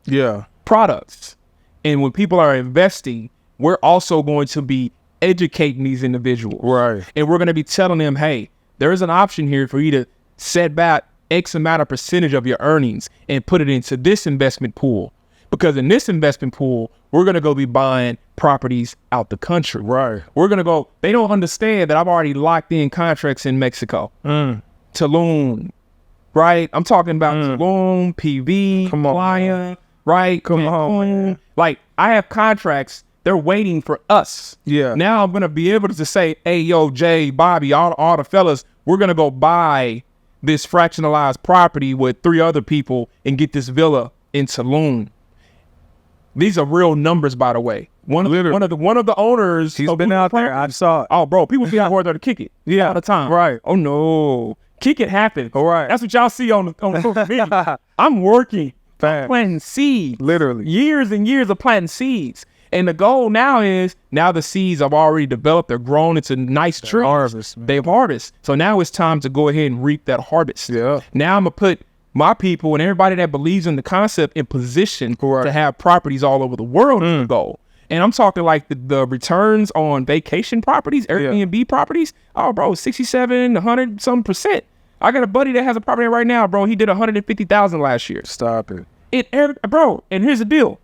Speaker 1: products. And when people are investing, we're also going to be educating these individuals.
Speaker 2: Right.
Speaker 1: And we're going to be telling them, hey, there is an option here for you to set back X amount of percentage of your earnings and put it into this investment pool. Because in this investment pool, we're going to go be buying properties out the country.
Speaker 2: Right.
Speaker 1: We're going to go, they don't understand that I've already locked in contracts in Mexico. Tulum, right? I'm talking about Tulum, PV, Playa, right?
Speaker 2: Come on.
Speaker 1: Like, I have contracts. They're waiting for us.
Speaker 2: Yeah.
Speaker 1: Now I'm going to be able to say, hey, yo, Jay, Bobby, all the fellas, we're going to go buy this fractionalized property with 3 other people and get this villa in Tulum. These are real numbers, by the way. One of the owners.
Speaker 2: He's been out there. I saw it.
Speaker 1: Oh, bro, people be out there to kick it.
Speaker 2: Yeah.
Speaker 1: All the time.
Speaker 2: Right.
Speaker 1: Oh, no. Kick it happen.
Speaker 2: All right.
Speaker 1: That's what y'all see on social media. I'm working.
Speaker 2: Facts.
Speaker 1: Planting seeds.
Speaker 2: Literally.
Speaker 1: Years and years of planting seeds. And the goal now is, now the seeds have already developed. They're grown into nice trees.
Speaker 2: Harvest, man.
Speaker 1: They've harvested. So now it's time to go ahead and reap that harvest.
Speaker 2: Yeah.
Speaker 1: Now I'm going to put my people and everybody that believes in the concept in position
Speaker 2: Correct.
Speaker 1: to have properties all over the world to go. And I'm talking like the returns on vacation properties, Airbnb properties. Oh, bro, 67, 100 some percent. I got a buddy that has a property right now, bro. He did 150,000 last year.
Speaker 2: Stop it.
Speaker 1: Bro, and here's the deal.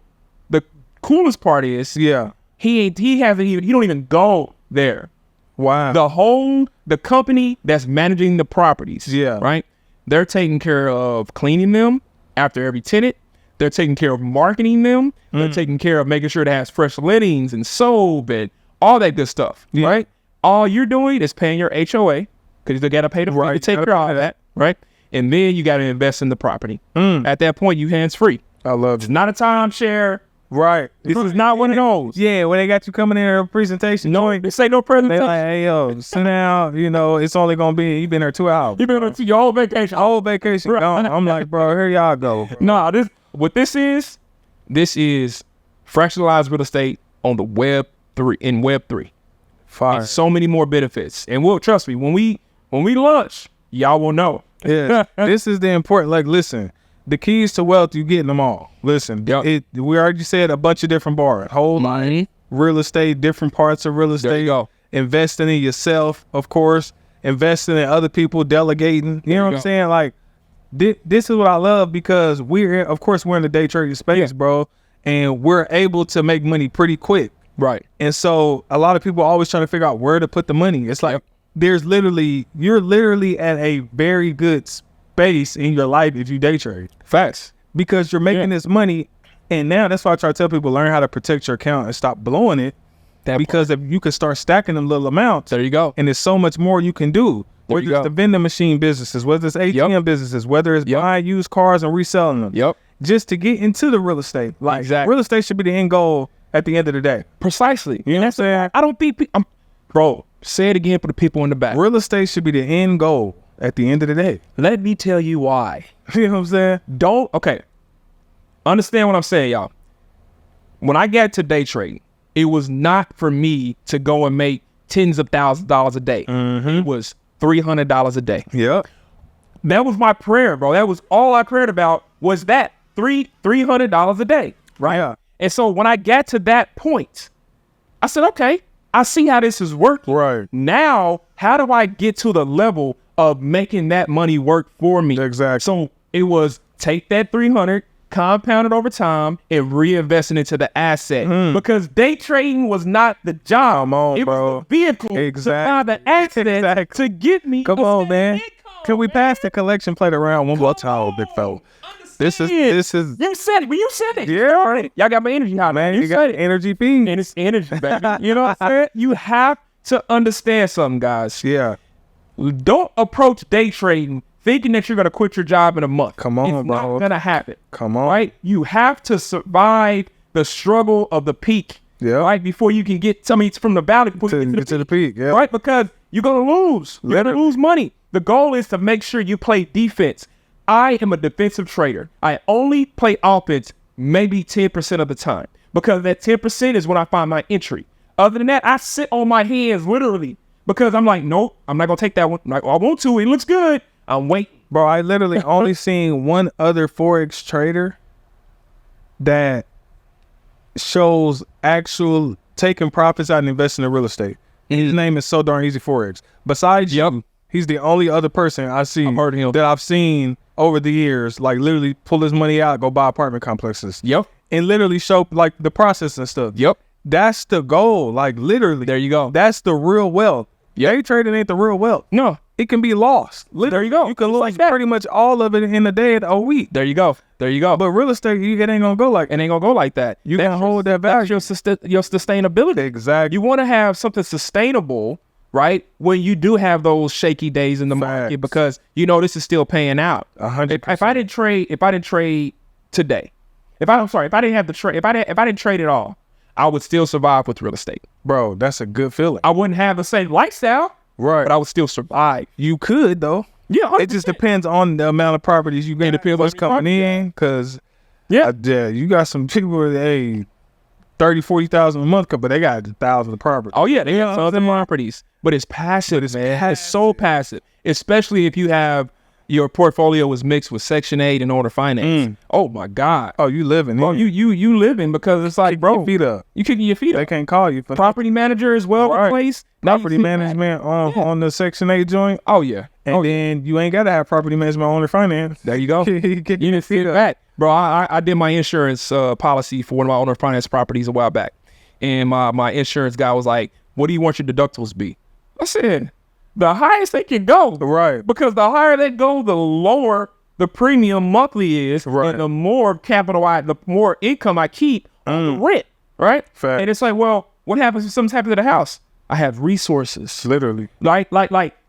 Speaker 1: The coolest part is
Speaker 2: Yeah.
Speaker 1: he don't even go there.
Speaker 2: Wow.
Speaker 1: The company that's managing the properties.
Speaker 2: Yeah.
Speaker 1: Right? They're taking care of cleaning them after every tenant. They're taking care of marketing them. They're taking care of making sure it has fresh linens and soap and all that good stuff.
Speaker 2: Yeah.
Speaker 1: Right? All you're doing is paying your HOA because you got to pay the fee to take care of all that. Right? And then you got to invest in the property. At that point, you hands free.
Speaker 2: I love
Speaker 1: It's
Speaker 2: it.
Speaker 1: not a timeshare.
Speaker 2: Right.
Speaker 1: This is not one of those.
Speaker 2: Yeah, when they got you coming in a presentation.
Speaker 1: No, this ain't no
Speaker 2: They
Speaker 1: presentation.
Speaker 2: like, hey, yo, sit down. You know, it's only going to be, you been there 2 hours.
Speaker 1: You been on your whole vacation.
Speaker 2: Whole vacation
Speaker 1: Right.
Speaker 2: gone. I'm like, bro, here y'all go. Bro.
Speaker 1: No, this is fractionalized real estate on the Web3.
Speaker 2: Fire.
Speaker 1: And so many more benefits. And trust me, when we launch, y'all will know.
Speaker 2: Yeah. This is the important, like, listen, the keys to wealth, you getting them all. Listen,
Speaker 1: Yep.
Speaker 2: we already said a bunch of different bars. Whole
Speaker 1: Money.
Speaker 2: real estate, different parts of real estate.
Speaker 1: There you go.
Speaker 2: Investing in yourself, of course. Investing in other people, delegating. You know what I'm
Speaker 1: go.
Speaker 2: saying? Like, this is what I love because of course, we're in the day trading space, bro. And we're able to make money pretty quick.
Speaker 1: Right.
Speaker 2: And so a lot of people are always trying to figure out where to put the money. It's like, you're literally at a very good space in your life if you day trade.
Speaker 1: Facts.
Speaker 2: Because you're making this money, and now that's why I try to tell people, learn how to protect your account and stop blowing it. Because if you can start stacking them little amounts,
Speaker 1: There you go.
Speaker 2: and there's so much more you can do.
Speaker 1: There
Speaker 2: Whether
Speaker 1: you
Speaker 2: it's
Speaker 1: go.
Speaker 2: the vending machine businesses, whether it's ATM businesses, whether it's buying used cars and reselling them.
Speaker 1: Yep.
Speaker 2: Just to get into the real estate. Like,
Speaker 1: Exactly.
Speaker 2: real estate should be the end goal at the end of the day.
Speaker 1: Precisely.
Speaker 2: You know what I'm saying?
Speaker 1: I don't think bro, say it again for the people in the back.
Speaker 2: Real estate should be the end goal at the end of the day.
Speaker 1: Let me tell you why.
Speaker 2: You know what I'm saying?
Speaker 1: Okay. Understand what I'm saying, y'all. When I got to day trading, it was not for me to go and make tens of thousands of dollars a day. It was $300 a day.
Speaker 2: Yep.
Speaker 1: That was my prayer, bro. That was all I prayed about was that $300 a day. Right.
Speaker 2: Yeah.
Speaker 1: And so when I got to that point, I said, okay, I see how this is working.
Speaker 2: Right.
Speaker 1: Now, how do I get to the level of making that money work for me?
Speaker 2: Exactly.
Speaker 1: So it was take that 300, compound it over time, and reinvest it into the asset. Because day trading was not the job.
Speaker 2: Come on,
Speaker 1: it
Speaker 2: bro.
Speaker 1: was the vehicle to buy the asset
Speaker 2: Exactly.
Speaker 1: to get me.
Speaker 2: Come
Speaker 1: a
Speaker 2: on,
Speaker 1: steady
Speaker 2: man.
Speaker 1: income,
Speaker 2: Can we
Speaker 1: man?
Speaker 2: pass the collection plate around one more time, big fella? This is
Speaker 1: You said it. When you said it.
Speaker 2: Yeah.
Speaker 1: Right. Y'all got my energy high,
Speaker 2: man.
Speaker 1: You
Speaker 2: You
Speaker 1: said
Speaker 2: got
Speaker 1: it.
Speaker 2: energy P.
Speaker 1: And it's energy, baby. You know what I'm saying? You have to understand something, guys.
Speaker 2: Yeah.
Speaker 1: Don't approach day trading thinking that you're going to quit your job in a month.
Speaker 2: Come on,
Speaker 1: it's
Speaker 2: bro.
Speaker 1: not going to happen.
Speaker 2: Come on.
Speaker 1: Right? You have to survive the struggle of the peak.
Speaker 2: Yeah.
Speaker 1: Right? Before you can get something from the valley. Before you
Speaker 2: Get to the peak. Yeah.
Speaker 1: Right? Because you're going to lose. You're going to lose money. The goal is to make sure you play defense. I am a defensive trader. I only play offense maybe 10% of the time because that 10% is when I find my entry. Other than that, I sit on my hands literally because I'm like, nope, I'm not going to take that one. I'm like, I want to. It looks good. I'm waiting.
Speaker 2: Bro, I literally only seen one other Forex trader that shows actual taking profits out and investing in real estate. His name is So Darn Easy Forex. Besides you, he's the only other person I see
Speaker 1: heard of him.
Speaker 2: that I've seen over the years, like literally pull his money out, go buy apartment complexes.
Speaker 1: Yep.
Speaker 2: And literally show like the process and stuff.
Speaker 1: Yep.
Speaker 2: That's the goal. Like literally.
Speaker 1: There you go.
Speaker 2: That's the real wealth. Day trading ain't the real wealth.
Speaker 1: No.
Speaker 2: It can be lost.
Speaker 1: There you go.
Speaker 2: You can
Speaker 1: Just
Speaker 2: lose
Speaker 1: like that.
Speaker 2: pretty much all of it in a day or a week.
Speaker 1: There you go. There you go.
Speaker 2: But real estate, it ain't gonna go like
Speaker 1: it ain't going to go like that.
Speaker 2: You can hold that
Speaker 1: That's
Speaker 2: value.
Speaker 1: your sustainability.
Speaker 2: Exactly.
Speaker 1: You want to have something sustainable, right? When you do have those shaky days in the market,
Speaker 2: Facts.
Speaker 1: because you know this is still paying out.
Speaker 2: 100%.
Speaker 1: If I didn't trade today, if I didn't have the trade, if I didn't trade at all, I would still survive with real estate.
Speaker 2: Bro, that's a good feeling.
Speaker 1: I wouldn't have the same lifestyle,
Speaker 2: Right.
Speaker 1: but I would still survive.
Speaker 2: You could though.
Speaker 1: Yeah,
Speaker 2: It just depends on the amount of properties you got.
Speaker 1: It depends
Speaker 2: what's
Speaker 1: on your
Speaker 2: coming in, because
Speaker 1: Yeah.
Speaker 2: you got some people that, hey, 30,000-40,000 a month, but they got thousands of properties.
Speaker 1: Oh yeah, they have other properties, but it's passive, man. It's so passive, especially if you have your portfolio was mixed with Section 8 and owner finance. Oh my God.
Speaker 2: Oh, you living?
Speaker 1: Bro, you living because it's like, bro,
Speaker 2: your feet up.
Speaker 1: you kicking your feet
Speaker 2: They
Speaker 1: up.
Speaker 2: can't call you for
Speaker 1: Property manager as well
Speaker 2: Right.
Speaker 1: replaced.
Speaker 2: property management on the Section 8 joint,
Speaker 1: Oh yeah.
Speaker 2: and then you ain't got to have property management on the finance.
Speaker 1: There you go.
Speaker 2: You get
Speaker 1: You didn't see that, bro. I did my insurance policy for one of my owner finance properties a while back, and my insurance guy was like, "What do you want your deductibles to be?" I said, "The highest they can go,
Speaker 2: Right.
Speaker 1: Because the higher they go, the lower the premium monthly is,
Speaker 2: Right.
Speaker 1: and the more the more income I keep on the rent, right?"
Speaker 2: Fact.
Speaker 1: And it's like, well, what happens if something's happened to the house? I have resources.
Speaker 2: Literally.
Speaker 1: Like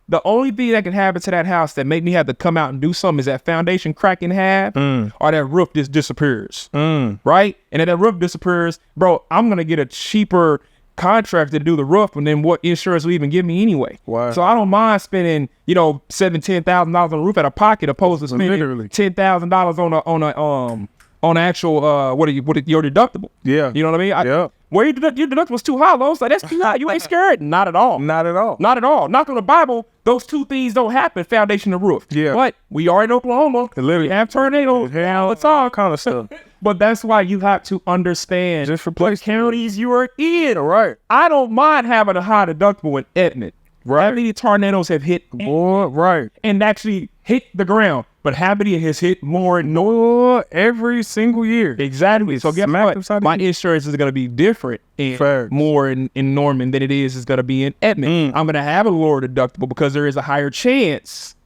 Speaker 1: the only thing that can happen to that house that make me have to come out and do something is that foundation crack in half or that roof just disappears. Right? And if that roof disappears, bro, I'm going to get a cheaper contractor to do the roof, and then what insurance will even give me anyway.
Speaker 2: Wow.
Speaker 1: So I don't mind spending, $7,000-$10,000 on the roof out of pocket opposed to spending
Speaker 2: Literally.
Speaker 1: $10,000 on actual your deductible.
Speaker 2: Yeah.
Speaker 1: You know what I mean?
Speaker 2: Yeah.
Speaker 1: Well, your deductible's too high, Lowe's. Like, that's too high. You ain't scared? Not at all.
Speaker 2: Not at all.
Speaker 1: Not at all. Not on the Bible. Those two things don't happen, foundation and roof.
Speaker 2: Yeah.
Speaker 1: But we are in Oklahoma.
Speaker 2: Literally.
Speaker 1: We have tornadoes.
Speaker 2: Hell,
Speaker 1: It's all
Speaker 2: kind of stuff.
Speaker 1: But that's why you have to understand
Speaker 2: Just
Speaker 1: what
Speaker 2: replace
Speaker 1: counties you are in.
Speaker 2: Right.
Speaker 1: I don't mind having a high deductible in Edmond.
Speaker 2: Right.
Speaker 1: How many tornadoes have hit
Speaker 2: Boy, right.
Speaker 1: and actually hit the ground? But how many has hit more and more?
Speaker 2: Every single year.
Speaker 1: Exactly. So guess
Speaker 2: Smack
Speaker 1: what?
Speaker 2: upside the
Speaker 1: My
Speaker 2: head.
Speaker 1: insurance is going to be different in
Speaker 2: Facts.
Speaker 1: more in Norman than it is going to be in Edmond. I'm going to have a lower deductible because there is a higher chance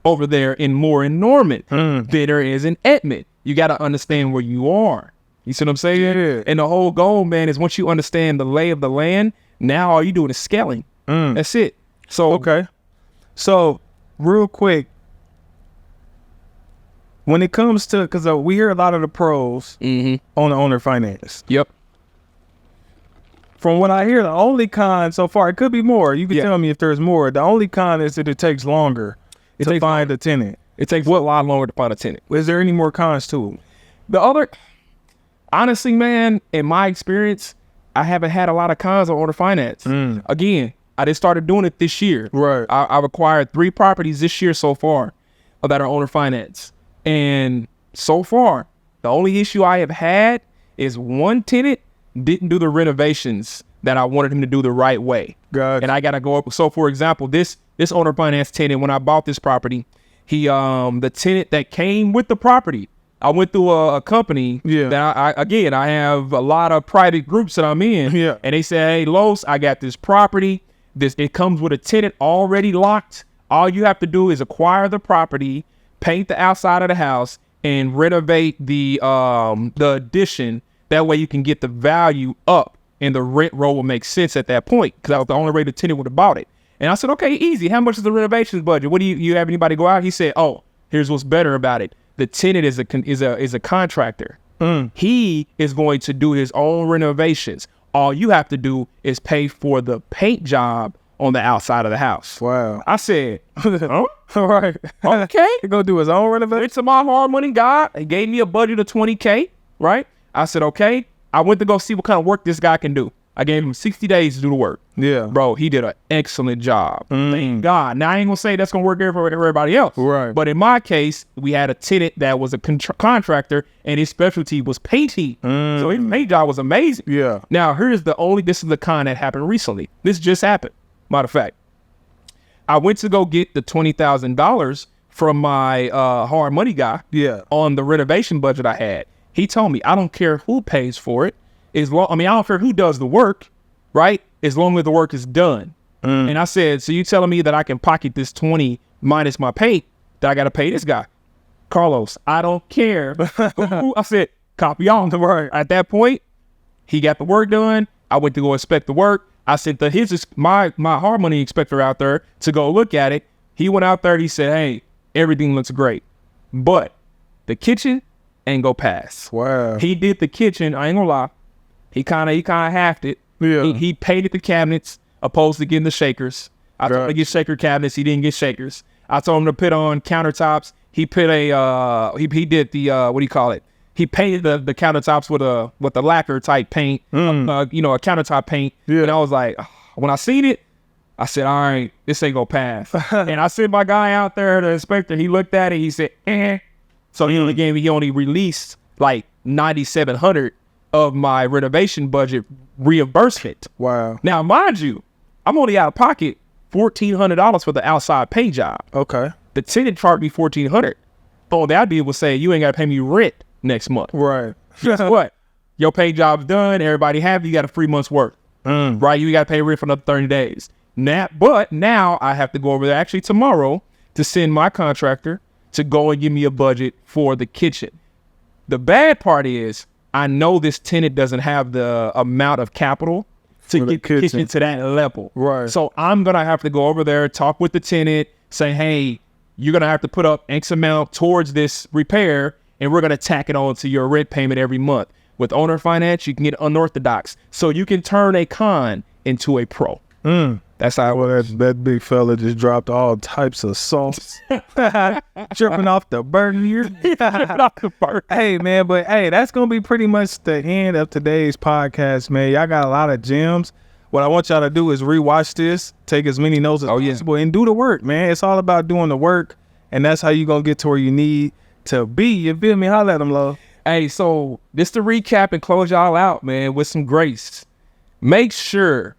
Speaker 1: over there in Norman than there is in Edmond. You got to understand where you are. You see what I'm saying?
Speaker 2: Yeah.
Speaker 1: And the whole goal, man, is once you understand the lay of the land, now all you doing is scaling. That's it. So
Speaker 2: Okay. So, real quick, when it comes to, because we hear a lot of the pros on the owner finance.
Speaker 1: Yep.
Speaker 2: From what I hear, the only con so far, it could be more. You can
Speaker 1: Yeah.
Speaker 2: tell me if there's more. The only con is that it takes longer to
Speaker 1: takes
Speaker 2: find a tenant.
Speaker 1: It takes a lot longer to find a tenant.
Speaker 2: Is there any more cons to it?
Speaker 1: The other, honestly, man, in my experience, I haven't had a lot of cons on owner finance. Again, I just started doing it this year.
Speaker 2: Right.
Speaker 1: I've acquired 3 properties this year so far that are owner finance. And so far, the only issue I have had is one tenant didn't do the renovations that I wanted him to do the right way.
Speaker 2: Gotcha.
Speaker 1: And I got to go up. So, for example, this owner finance tenant, when I bought this property, the tenant that came with the property, I went through a company
Speaker 2: Yeah.
Speaker 1: that I have a lot of private groups that I'm in.
Speaker 2: Yeah.
Speaker 1: And they say, hey, Los, I got this property. It comes with a tenant already locked. All you have to do is acquire the property, paint the outside of the house, and renovate the addition. That way you can get the value up and the rent roll will make sense at that point, because that was the only way the tenant would have bought it. And I said, okay, easy. How much is the renovations budget? What do you have anybody go out? He said, oh, here's what's better about it. The tenant is a contractor. He is going to do his own renovations. All you have to do is pay for the paint job on the outside of the house.
Speaker 2: Wow.
Speaker 1: I said, huh?
Speaker 2: All right.
Speaker 1: Okay.
Speaker 2: He go do his own renovation.
Speaker 1: It's my hard money guy. He gave me a budget of $20K, right? I said, okay. I went to go see what kind of work this guy can do. I gave him 60 days to do the work.
Speaker 2: Yeah.
Speaker 1: Bro, he did an excellent job. Thank God. Now, I ain't going to say that's going to work for everybody else.
Speaker 2: Right.
Speaker 1: But in my case, we had a tenant that was a contractor, and his specialty was painting. So his paint job was amazing.
Speaker 2: Yeah.
Speaker 1: Now, this is the con that happened recently. This just happened. Matter of fact, I went to go get the $20,000 from my hard money guy.
Speaker 2: Yeah.
Speaker 1: On the renovation budget I had. He told me, I don't care who pays for it. I don't care who does the work, right? As long as the work is done. And I said, so you telling me that I can pocket this 20 minus my pay, that I got to pay this guy? Carlos, I don't care. I said, copy on. Right. At that point, he got the work done. I went to go inspect the work. I sent my hard money inspector out there to go look at it. He went out there. He said, hey, everything looks great, but the kitchen ain't go pass.
Speaker 2: Wow.
Speaker 1: He did the kitchen. I ain't gonna lie. He kind of halved it.
Speaker 2: Yeah.
Speaker 1: He painted the cabinets opposed to getting the shakers. I tried to
Speaker 2: Right.
Speaker 1: get shaker cabinets. He didn't get shakers. I told him to put on countertops. He put a he did the what do you call it? He painted the countertops with a lacquer type paint, a countertop paint.
Speaker 2: Yeah.
Speaker 1: And I was like, when I seen it, I said, all right, this ain't gonna pass. And I sent my guy out there, the inspector. He looked at it. He said, eh. So he only released like $9,700 of my renovation budget reimbursement.
Speaker 2: Wow.
Speaker 1: Now, mind you, I'm only out of pocket $1,400 for the outside paint job.
Speaker 2: Okay.
Speaker 1: The tenant charged me $1,400. All that did was say, you ain't gotta pay me rent next month.
Speaker 2: Right.
Speaker 1: Guess what? Your paint job's done. Everybody happy. You got a 3 months work. Right? You got to pay rent for another 30 days. But now I have to go over there actually tomorrow to send my contractor to go and give me a budget for the kitchen. The bad part is I know this tenant doesn't have the amount of capital to
Speaker 2: For the
Speaker 1: get the kitchen to that level.
Speaker 2: Right.
Speaker 1: So I'm going to have to go over there, talk with the tenant, say, hey, you're going to have to put up X amount towards this repair, and we're going to tack it on to your rent payment every month. With owner finance, you can get unorthodox. So you can turn a con into a pro. That's how it works.
Speaker 2: That big fella just dropped all types of sauce. Tripping off the burden here. Hey, man, but hey, that's going to be pretty much the end of today's podcast, man. Y'all got a lot of gems. What I want y'all to do is rewatch this, take as many notes as possible, and do the work, man. It's all about doing the work, and that's how you going to get to where you need to be. You feel me? Holla at them, love.
Speaker 1: Hey, so just to recap and close y'all out, man, with some grace. Make sure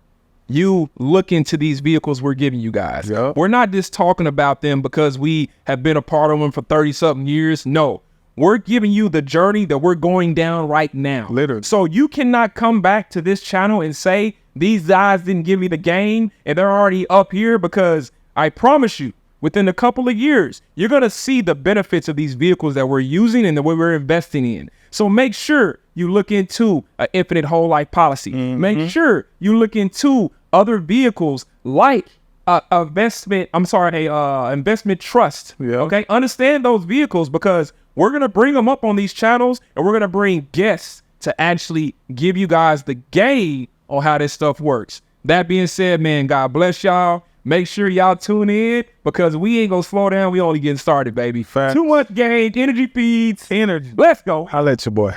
Speaker 1: you look into these vehicles we're giving you guys.
Speaker 2: Yep.
Speaker 1: We're not just talking about them because we have been a part of them for 30-something years. No, we're giving you the journey that we're going down right now.
Speaker 2: Literally.
Speaker 1: So you cannot come back to this channel and say, these guys didn't give me the game and they're already up here, because I promise you, within a couple of years, you're going to see the benefits of these vehicles that we're using and the way we're investing in. So make sure you look into an infinite whole life policy. Make sure you look into other vehicles like investment trust.
Speaker 2: Yeah.
Speaker 1: Okay. Understand those vehicles, because we're going to bring them up on these channels, and we're going to bring guests to actually give you guys the game on how this stuff works. That being said, man, God bless y'all. Make sure y'all tune in, because we ain't gonna slow down. We only getting started, baby.
Speaker 2: Fact.
Speaker 1: Too much game, energy feeds.
Speaker 2: Energy.
Speaker 1: Let's go.
Speaker 2: Holla at your boy.